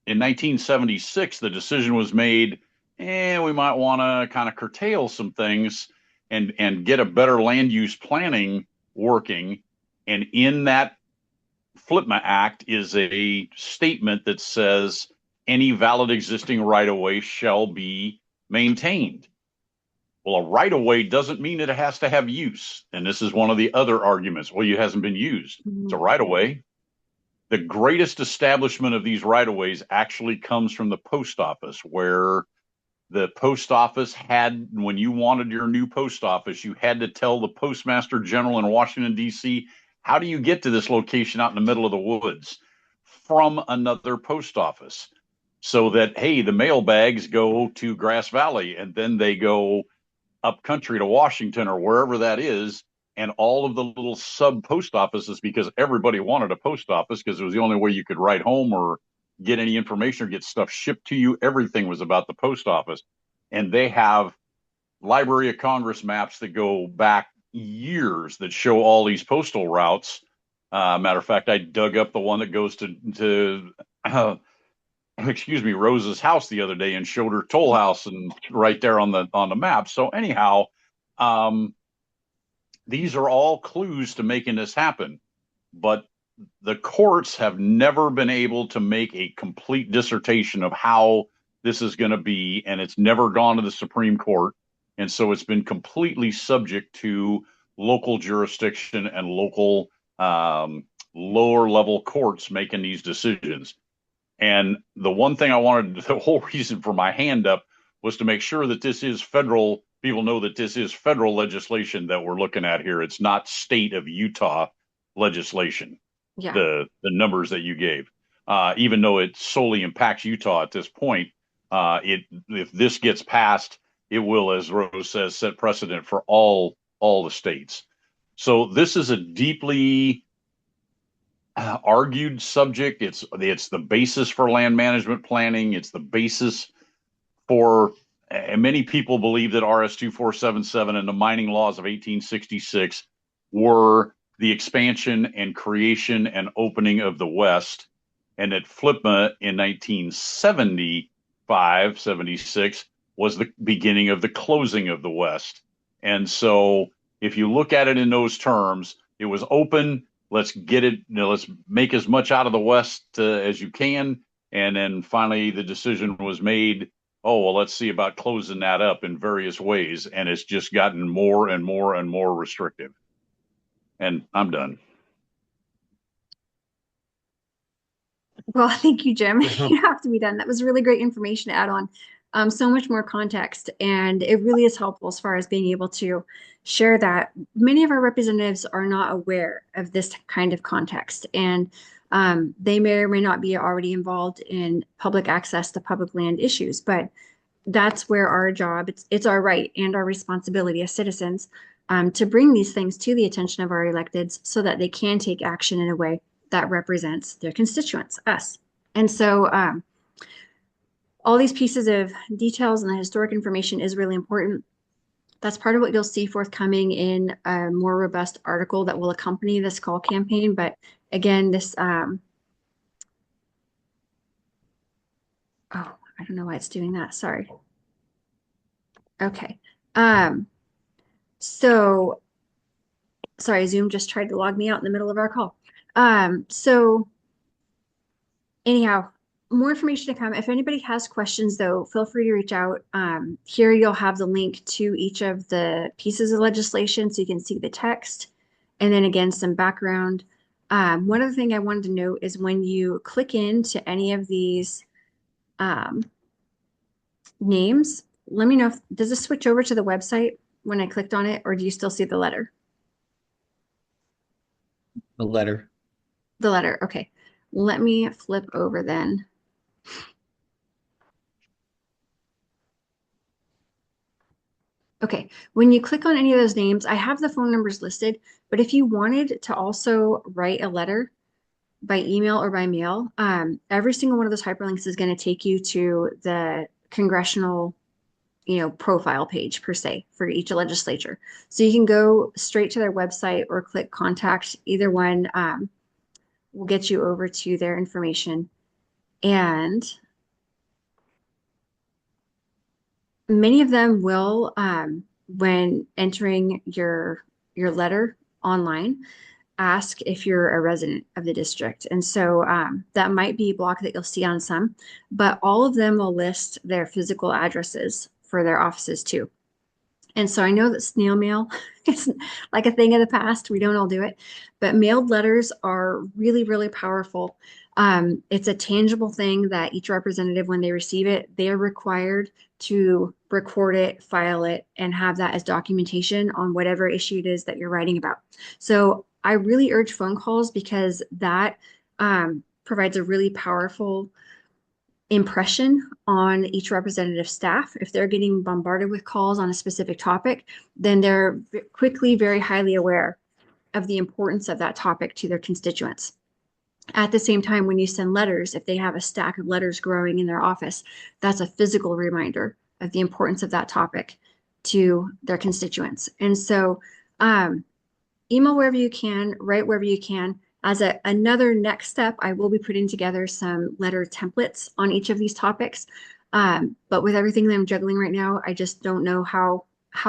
1976, the decision was made, we might want to kind of curtail some things and get a better land use planning working. And in that FLTMA Act is a statement that says any valid existing right-of-way shall be maintained. Well, a right-of-way doesn't mean it has to have use. And this is one of the other arguments. Well, it hasn't been used. It's a right-of-way. The greatest establishment of these right-of-ways actually comes from the post office, where the post office had, when you wanted your new post office, you had to tell the postmaster general in Washington, D.C., how do you get to this location out in the middle of the woods from another post office? So that, hey, the mail bags go to Grass Valley and then they go up country to Washington or wherever that is. And all of the little sub post offices, because everybody wanted a post office because it was the only way you could write home or get any information or get stuff shipped to you. Everything was about the post office. And they have Library of Congress maps that go back years that show all these postal routes. Matter of fact, I dug up the one that goes to Rose's house the other day and showed her toll house and right there on the map. So anyhow, these are all clues to making this happen, but the courts have never been able to make a complete dissertation of how this is going to be, and it's never gone to the Supreme Court. And so it's been completely subject to local jurisdiction and local lower level courts making these decisions. And the one thing I wanted, the whole reason for my hand up was to make sure that this is federal. People know that this is federal legislation that we're looking at here. It's not state of Utah legislation. Yeah. The numbers that you gave, even though it solely impacts Utah at this point, if this gets passed, it will, as Rose says, set precedent for all the states. So this is a deeply argued subject. It's the basis for land management planning. It's the basis for, and many people believe that RS 2477 and the mining laws of 1866 were the expansion and creation and opening of the West, and that FLPMA in 1975, 76 was the beginning of the closing of the West. And so if you look at it in those terms, it was open. Let's get it, let's make as much out of the West as you can. And then finally the decision was made, oh, well, let's see about closing that up in various ways. And it's just gotten more and more and more restrictive. And I'm done. Well, thank you, Jim. You have to be done. That was really great information to add on. So much more context, and it really is helpful as far as being able to share that. Many of our representatives are not aware of this kind of context, and they may or may not be already involved in public access to public land issues, but that's where our job, it's our right and our responsibility as citizens to bring these things to the attention of our electeds so that they can take action in a way that represents their constituents, us. And so all these pieces of details and the historic information is really important. That's part of what you'll see forthcoming in a more robust article that will accompany this call campaign. But again, this, oh, I don't know why it's doing that. Sorry. Okay. So sorry, Zoom just tried to log me out in the middle of our call. So anyhow, more information to come. If anybody has questions, though, feel free to reach out. Here you'll have the link to each of the pieces of legislation so you can see the text. And then again, some background. One other thing I wanted to note is when you click into any of these names, let me know does this switch over to the website when I clicked on it, or do you still see the letter? The letter. The letter, okay. Let me flip over then. Okay, when you click on any of those names, I have the phone numbers listed, but if you wanted to also write a letter by email or by mail, every single one of those hyperlinks is going to take you to the congressional, profile page per se for each legislature. So you can go straight to their website or click contact. Either one will get you over to their information. And many of them will, when entering your letter online, ask if you're a resident of the district. And so that might be a block that you'll see on some, but all of them will list their physical addresses for their offices too. And so I know that snail mail is like a thing of the past. We don't all do it, but mailed letters are really, really powerful. It's a tangible thing that each representative, when they receive it, they are required to record it, file it, and have that as documentation on whatever issue it is that you're writing about. So I really urge phone calls because that provides a really powerful impression on each representative staff. If they're getting bombarded with calls on a specific topic, then they're quickly very highly aware of the importance of that topic to their constituents. At the same time, when you send letters, if they have a stack of letters growing in their office, that's a physical reminder of the importance of that topic to their constituents. And so email wherever you can, write wherever you can. As another next step, I will be putting together some letter templates on each of these topics. But with everything that I'm juggling right now, I just don't know how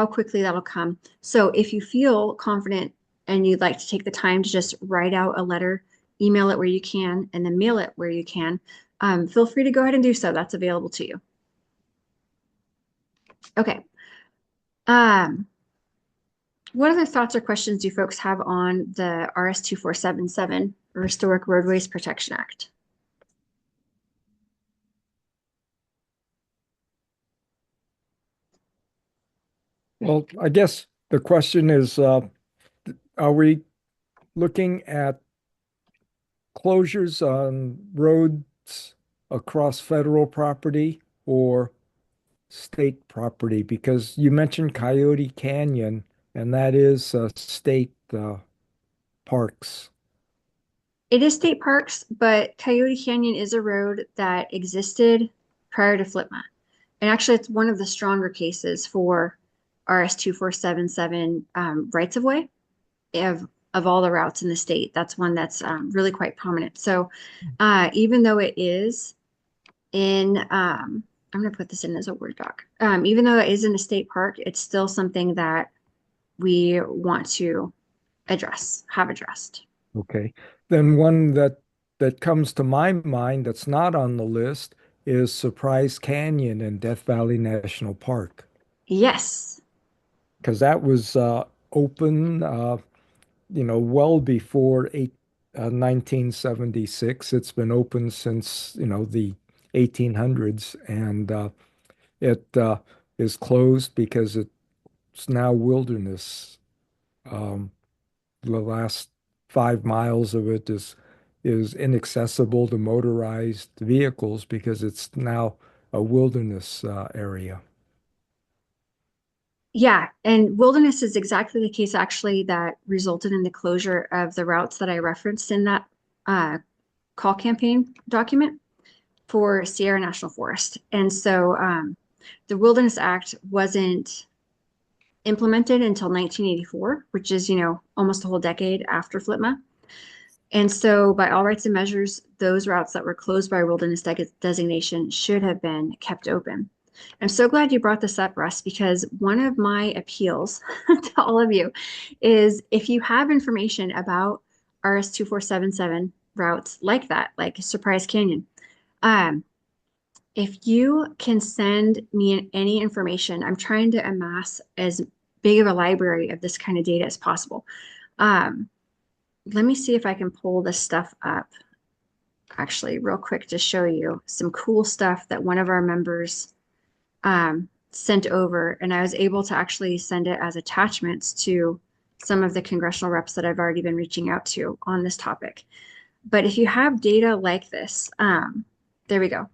quickly that'll come. So if you feel confident and you'd like to take the time to just write out a letter, email it where you can, and then mail it where you can, feel free to go ahead and do so. That's available to you. Okay. What other thoughts or questions do folks have on the RS 2477 or Historic Roadways Protection Act? Well, I guess the question is, are we looking at closures on roads across federal property or state property? Because you mentioned Coyote Canyon, and that is state parks. It is state parks, but Coyote Canyon is a road that existed prior to FLIPMA. And actually, it's one of the stronger cases for RS 2477 rights of way of all the routes in the state. That's one that's really quite prominent. So even though it is in, I'm going to put this in as a Word doc. Even though it is in a state park, it's still something that we want to have addressed. Okay. Then one that comes to my mind that's not on the list is Surprise Canyon in Death Valley National Park, Yes. because that was open, well before 1976. It's been open since, the 1800s, and it is closed because it's now wilderness. Um, the last 5 miles of it is inaccessible to motorized vehicles because it's now a wilderness area. Yeah, and wilderness is exactly the case actually that resulted in the closure of the routes that I referenced in that uh, call campaign document for Sierra National Forest. And so the Wilderness Act wasn't implemented until 1984, which is, almost a whole decade after FLIPMA. And so by all rights and measures, those routes that were closed by wilderness designation should have been kept open. I'm so glad you brought this up, Russ, because one of my appeals to all of you is if you have information about RS 2477 routes like that, like Surprise Canyon, um, if you can send me any information, I'm trying to amass as big of a library of this kind of data as possible. Let me see if I can pull this stuff up actually real quick to show you some cool stuff that one of our members sent over, and I was able to actually send it as attachments to some of the congressional reps that I've already been reaching out to on this topic. But if you have data like this, there we go.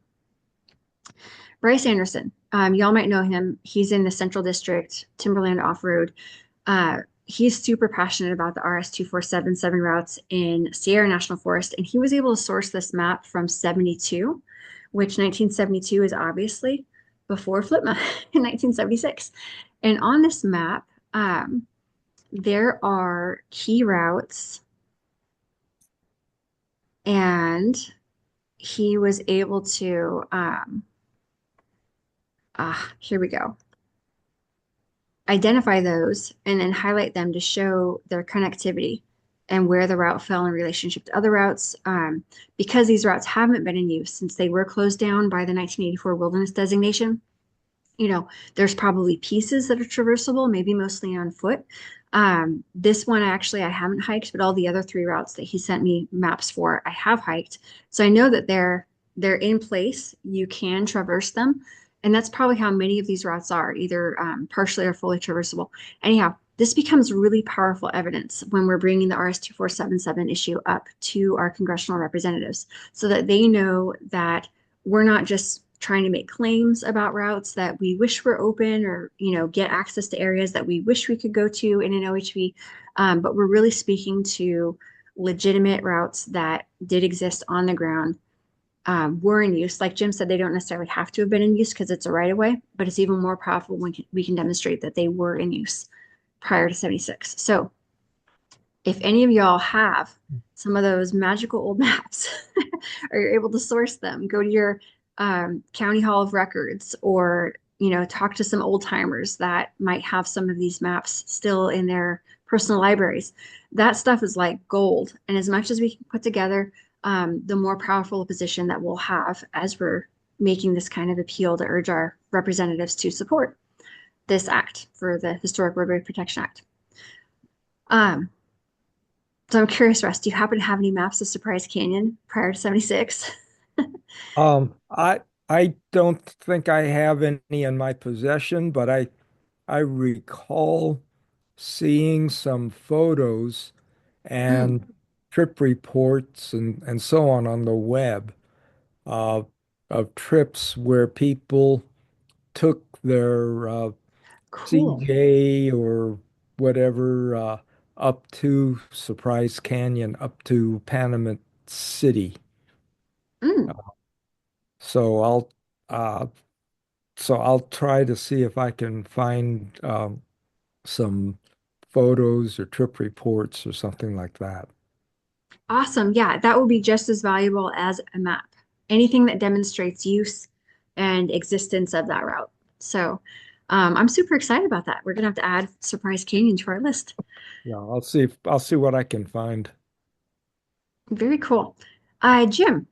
Bryce Anderson, y'all might know him. He's in the Central District, Timberland Off-Road. He's super passionate about the RS 2477 routes in Sierra National Forest, and he was able to source this map from 72, which 1972 is obviously before FLIPMA in 1976. And on this map, there are key routes, and he was able to, here we go, identify those and then highlight them to show their connectivity and where the route fell in relationship to other routes. Because these routes haven't been in use since they were closed down by the 1984 wilderness designation, there's probably pieces that are traversable, maybe mostly on foot. This one I haven't hiked, but all the other 3 routes that he sent me maps for, I have hiked. So I know that they're in place. You can traverse them. And that's probably how many of these routes are, either partially or fully traversable. Anyhow, this becomes really powerful evidence when we're bringing the RS 2477 issue up to our congressional representatives so that they know that we're not just trying to make claims about routes that we wish were open or, get access to areas that we wish we could go to in an OHV, but we're really speaking to legitimate routes that did exist on the ground, were in use. Like Jim said, they don't necessarily have to have been in use because it's a right of way, but it's even more powerful when we can demonstrate that they were in use prior to 76. So if any of y'all have some of those magical old maps or you're able to source them, go to your county hall of records or, talk to some old timers that might have some of these maps still in their personal libraries. That stuff is like gold. And as much as we can put together, the more powerful a position that we'll have as we're making this kind of appeal to urge our representatives to support this act for the Historic Roadway Protection Act. Um, so I'm curious, Russ, do you happen to have any maps of Surprise Canyon prior to 76? I don't think I have any in my possession, but I recall seeing some photos Mm, and trip reports and so on the web uh, of trips where people took their cool. CJ or whatever up to Surprise Canyon, up to Panamint City. Mm, So uh, I'll try to see if I can find some photos or trip reports or something like that. awesome. Yeah, that will be just as valuable as a map. Anything that demonstrates use and existence of that route. So I'm super excited about that. We're gonna have to add Surprise Canyon to our list. Yeah, I'll see what I can find. Very cool. Jim.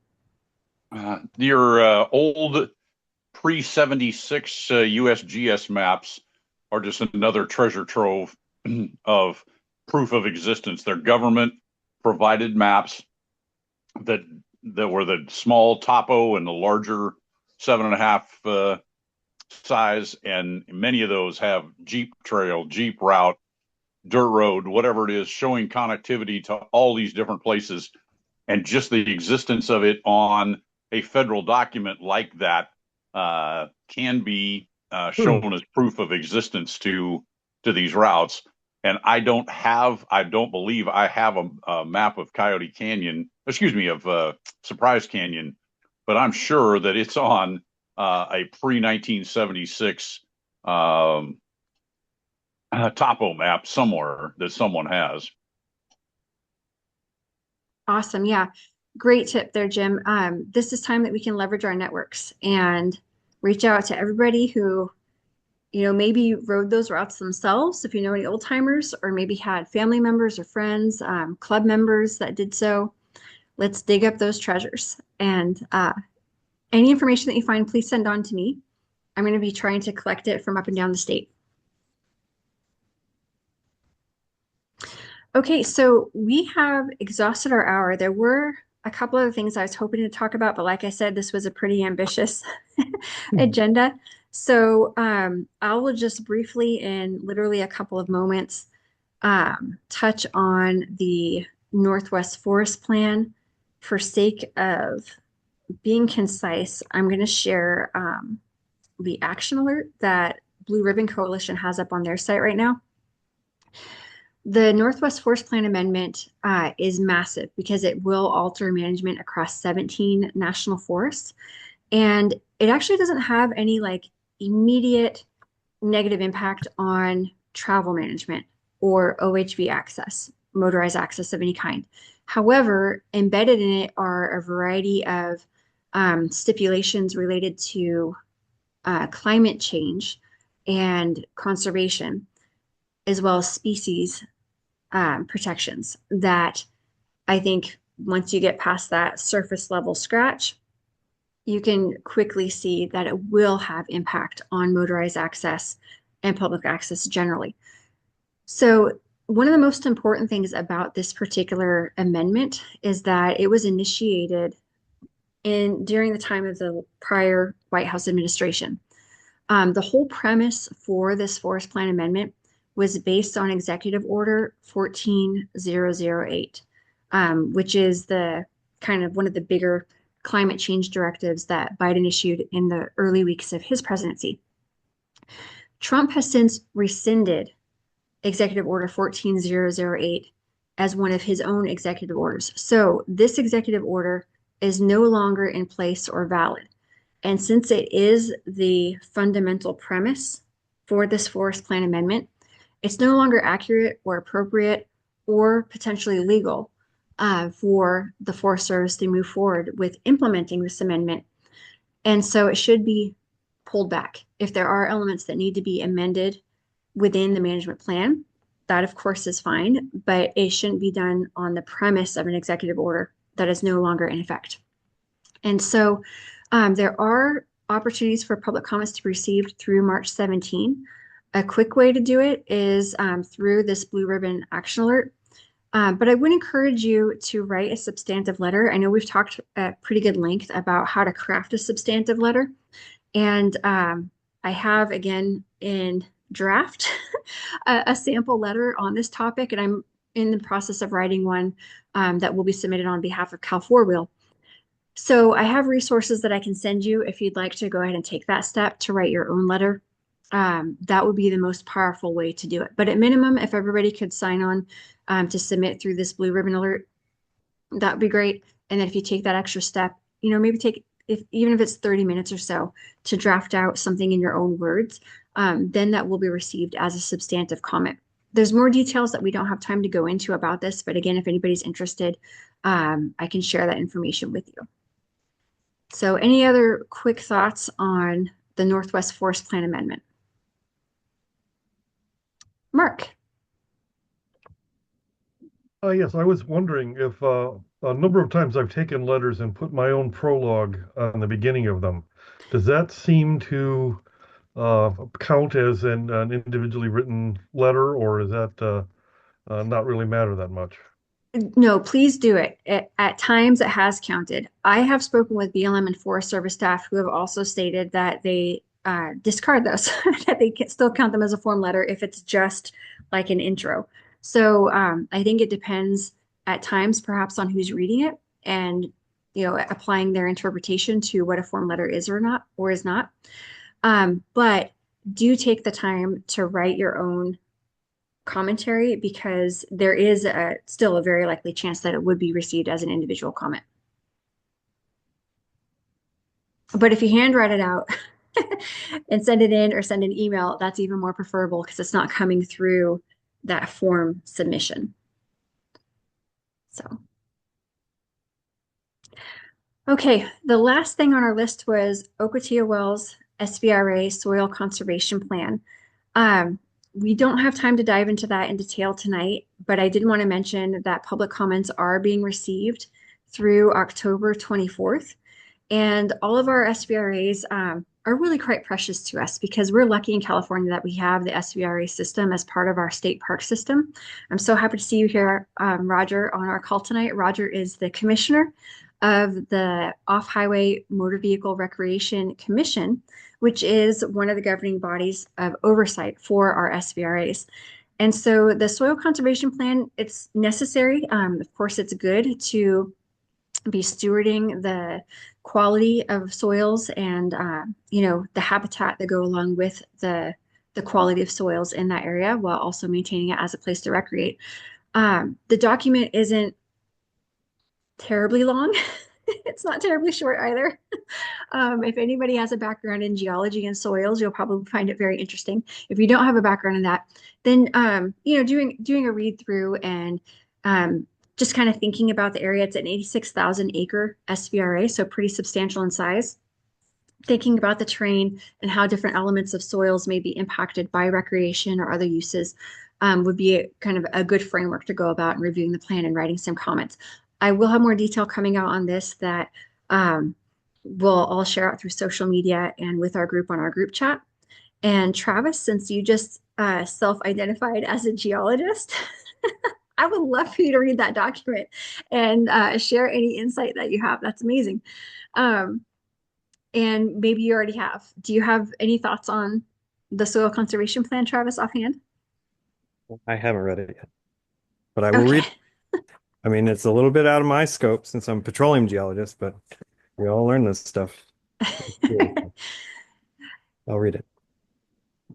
Your old pre-76 USGS maps are just another treasure trove of proof of existence. They're government provided maps that were the small topo and the larger 7.5 size, and many of those have Jeep trail, Jeep route, dirt road, whatever it is, showing connectivity to all these different places. And just the existence of it on a federal document like that can be Hmm. shown as proof of existence to these routes. And I don't believe I have a map of Coyote Canyon, excuse me, of Surprise Canyon, but I'm sure that it's on a pre 1976 topo map somewhere that someone has. Awesome. Yeah. Great tip there, Jim. This is time that we can leverage our networks and reach out to everybody who, maybe rode those routes themselves, if you know any old timers, or maybe had family members or friends, club members that did so. Let's dig up those treasures. And any information that you find, please send on to me. I'm going to be trying to collect it from up and down the state. Okay, so we have exhausted our hour. There were a couple of things I was hoping to talk about, but like I said, this was a pretty ambitious agenda. So I will just briefly, in literally a couple of moments, touch on the Northwest Forest Plan. For sake of being concise, I'm going to share the action alert that Blue Ribbon Coalition has up on their site right now. The Northwest Forest Plan Amendment is massive because it will alter management across 17 national forests. And it actually doesn't have any like immediate negative impact on travel management or OHV access, motorized access of any kind. However, embedded in it are a variety of stipulations related to climate change and conservation, as well as species protections that I think once you get past that surface level scratch, you can quickly see that it will have impact on motorized access and public access generally. So one of the most important things about this particular amendment is that it was initiated during the time of the prior White House administration. The whole premise for this forest plan amendment was based on Executive Order 14008, which is the kind of one of the bigger climate change directives that Biden issued in the early weeks of his presidency. Trump has since rescinded Executive Order 14008 as one of his own executive orders. So this executive order is no longer in place or valid. And since it is the fundamental premise for this forest plan amendment, it's no longer accurate or appropriate or potentially legal for the Forest Service to move forward with implementing this amendment. And so it should be pulled back. If there are elements that need to be amended within the management plan, that of course is fine, but it shouldn't be done on the premise of an executive order that is no longer in effect. And so there are opportunities for public comments to be received through March 17. A quick way to do it is through this blue ribbon action alert. But I would encourage you to write a substantive letter. I know we've talked at pretty good length about how to craft a substantive letter. And I have, again, in draft, a sample letter on this topic, and I'm in the process of writing one that will be submitted on behalf of Cal4Wheel. So I have resources that I can send you if you'd like to go ahead and take that step to write your own letter. That would be the most powerful way to do it. But at minimum, if everybody could sign on to submit through this blue ribbon alert, that would be great. And then if you take that extra step, maybe take even if it's 30 minutes or so to draft out something in your own words, then that will be received as a substantive comment. There's more details that we don't have time to go into about this, but again, if anybody's interested, I can share that information with you. So any other quick thoughts on the Northwest Forest Plan Amendment? Mark. Yes, I was wondering if a number of times I've taken letters and put my own prologue on the beginning of them. Does that seem to count as an individually written letter, or is that not really matter that much? No, please do it. At times it has counted. I have spoken with BLM and Forest Service staff who have also stated that they discard those, that they can still count them as a form letter if it's just like an intro. So I think it depends at times perhaps on who's reading it and applying their interpretation to what a form letter is or not or is not. But do take the time to write your own commentary because there is still a very likely chance that it would be received as an individual comment. But if you handwrite it out and send it in or send an email, that's even more preferable because it's not coming through that form submission. So, okay, the last thing on our list was Ocotillo Wells SVRA Soil Conservation Plan. We don't have time to dive into that in detail tonight, but I did want to mention that public comments are being received through October 24th. And all of our SVRAs are really quite precious to us because we're lucky in California that we have the SVRA system as part of our state park system. I'm so happy to see you here, Roger, on our call tonight. Roger is the commissioner of the Off-Highway Motor Vehicle Recreation Commission, which is one of the governing bodies of oversight for our SVRAs. And so the soil conservation plan, it's necessary. Of course, it's good to be stewarding the quality of soils and the habitat that go along with the quality of soils in that area while also maintaining it as a place to recreate. The document isn't terribly long. It's not terribly short either. If anybody has a background in geology and soils, you'll probably find it very interesting. If you don't have a background in that, then doing a read through and just kind of thinking about the area. It's an 86,000 acre SVRA, so pretty substantial in size. Thinking about the terrain and how different elements of soils may be impacted by recreation or other uses would be kind of a good framework to go about and reviewing the plan and writing some comments. I will have more detail coming out on this that we'll all share out through social media and with our group on our group chat. And Travis, since you just self-identified as a geologist, I would love for you to read that document and share any insight that you have. That's amazing. And maybe you already have. Do you have any thoughts on the soil conservation plan, Travis, offhand? I haven't read it yet, but I will read. I mean, it's a little bit out of my scope since I'm a petroleum geologist, but we all learn this stuff. I'll read it.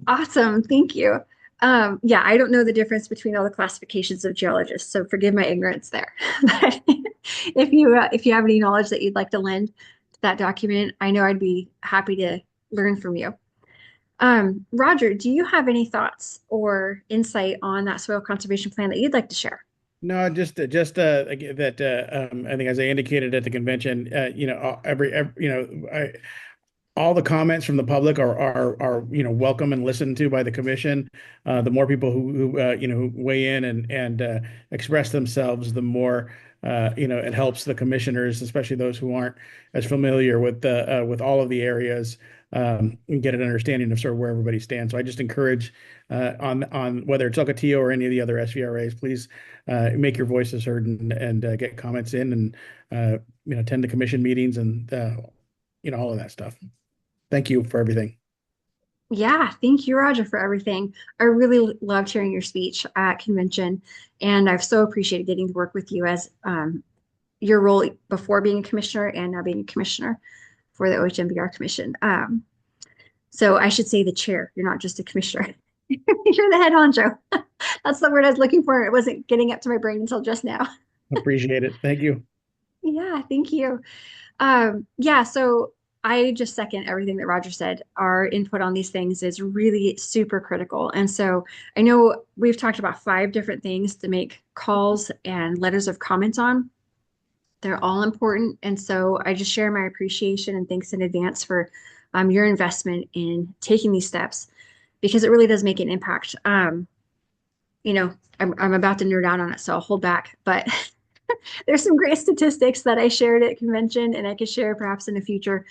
Awesome. Thank you. Yeah, I don't know the difference between all the classifications of geologists, so forgive my ignorance there. But if you have any knowledge that you'd like to lend to that document, I know I'd be happy to learn from you. Roger, do you have any thoughts or insight on that soil conservation plan that you'd like to share? No, just that I think as I indicated at the convention, all the comments from the public are welcome and listened to by the commission. The more people who weigh in and express themselves, the more it helps the commissioners, especially those who aren't as familiar with all of the areas and get an understanding of sort of where everybody stands. So I just encourage on whether it's Ocotillo or any of the other SVRAs, please make your voices heard and get comments in and attend the commission meetings and all of that stuff. Thank you for everything. Yeah, thank you, Roger, for everything. I really loved hearing your speech at convention, and I've so appreciated getting to work with you as your role before being a commissioner and now being a commissioner for the OHMBR Commission. So I should say the chair. You're not just a commissioner. You're the head honcho. That's the word I was looking for. It wasn't getting up to my brain until just now. Appreciate it. Thank you. Yeah, thank you. Yeah, so I just second everything that Roger said. Our input on these things is really super critical. And so I know we've talked about 5 different things to make calls and letters of comment on. They're all important. And so I just share my appreciation and thanks in advance for your investment in taking these steps because it really does make an impact. I'm about to nerd out on it, so I'll hold back. But there's some great statistics that I shared at convention, and I could share perhaps in a future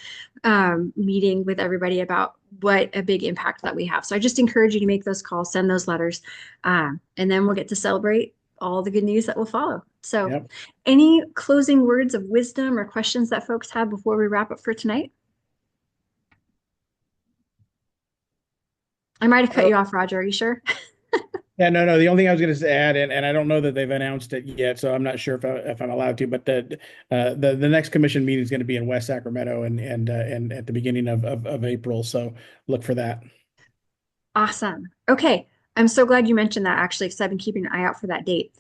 meeting with everybody about what a big impact that we have. So I just encourage you to make those calls, send those letters, and then we'll get to celebrate all the good news that will follow. So Yep. any closing words of wisdom or questions that folks have before we wrap up for tonight? I might have cut you off, Roger. Are you sure? Yeah, no. The only thing I was going to add, and I don't know that they've announced it yet, so I'm not sure if I'm allowed to. But the next commission meeting is going to be in West Sacramento and at the beginning of April. So look for that. Awesome. Okay. I'm so glad you mentioned that actually, because I've been keeping an eye out for that date.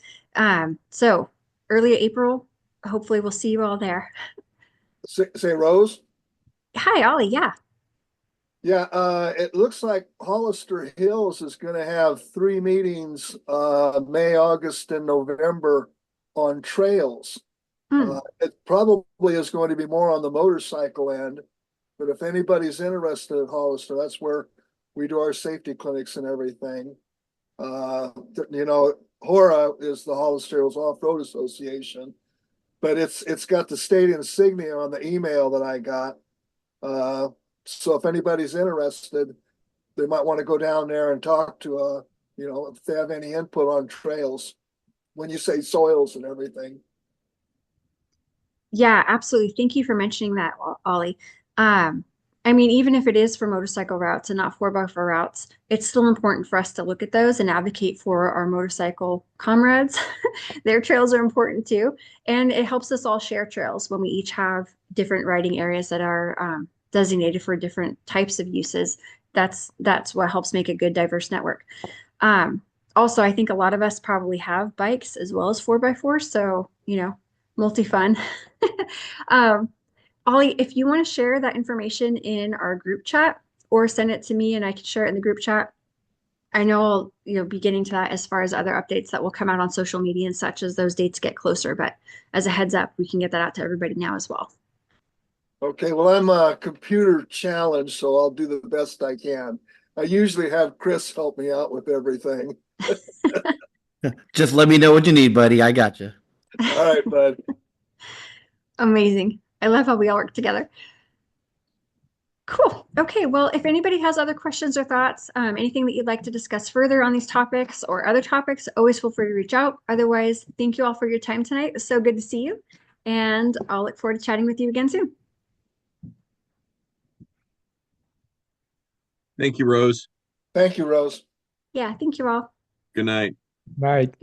So early April, hopefully we'll see you all there. Say Rose. Hi, Ollie. Yeah. Yeah, it looks like Hollister Hills is going to have 3 meetings, May, August, and November on trails. It probably is going to be more on the motorcycle end, but if anybody's interested in Hollister, that's where we do our safety clinics and everything. HORA is the Hollister Hills Off-Road Association, but it's got the state insignia on the email that I got. So if anybody's interested, they might want to go down there and talk to, if they have any input on trails when you say soils and everything. Yeah, absolutely. Thank you for mentioning that, Ollie. I mean, even if it is for motorcycle routes and not 4x4 routes, it's still important for us to look at those and advocate for our motorcycle comrades. Their trails are important too. And it helps us all share trails when we each have different riding areas that are designated for different types of uses. That's what helps make a good diverse network. Also, I think a lot of us probably have bikes as well as 4x4, so multi-fun. Ollie, if you want to share that information in our group chat or send it to me and I can share it in the group chat, I know I'll be getting to that as far as other updates that will come out on social media and such as those dates get closer. But as a heads up, we can get that out to everybody now as well. Okay, well, I'm computer challenged, so I'll do the best I can. I usually have Chris help me out with everything. Just let me know what you need, buddy. I got you. All right, bud. Amazing. I love how we all work together. Cool. Okay, well, if anybody has other questions or thoughts, anything that you'd like to discuss further on these topics or other topics, always feel free to reach out. Otherwise, thank you all for your time tonight. It was so good to see you, and I'll look forward to chatting with you again soon. Thank you, Rose. Thank you, Rose. Yeah, thank you all. Good night. Right.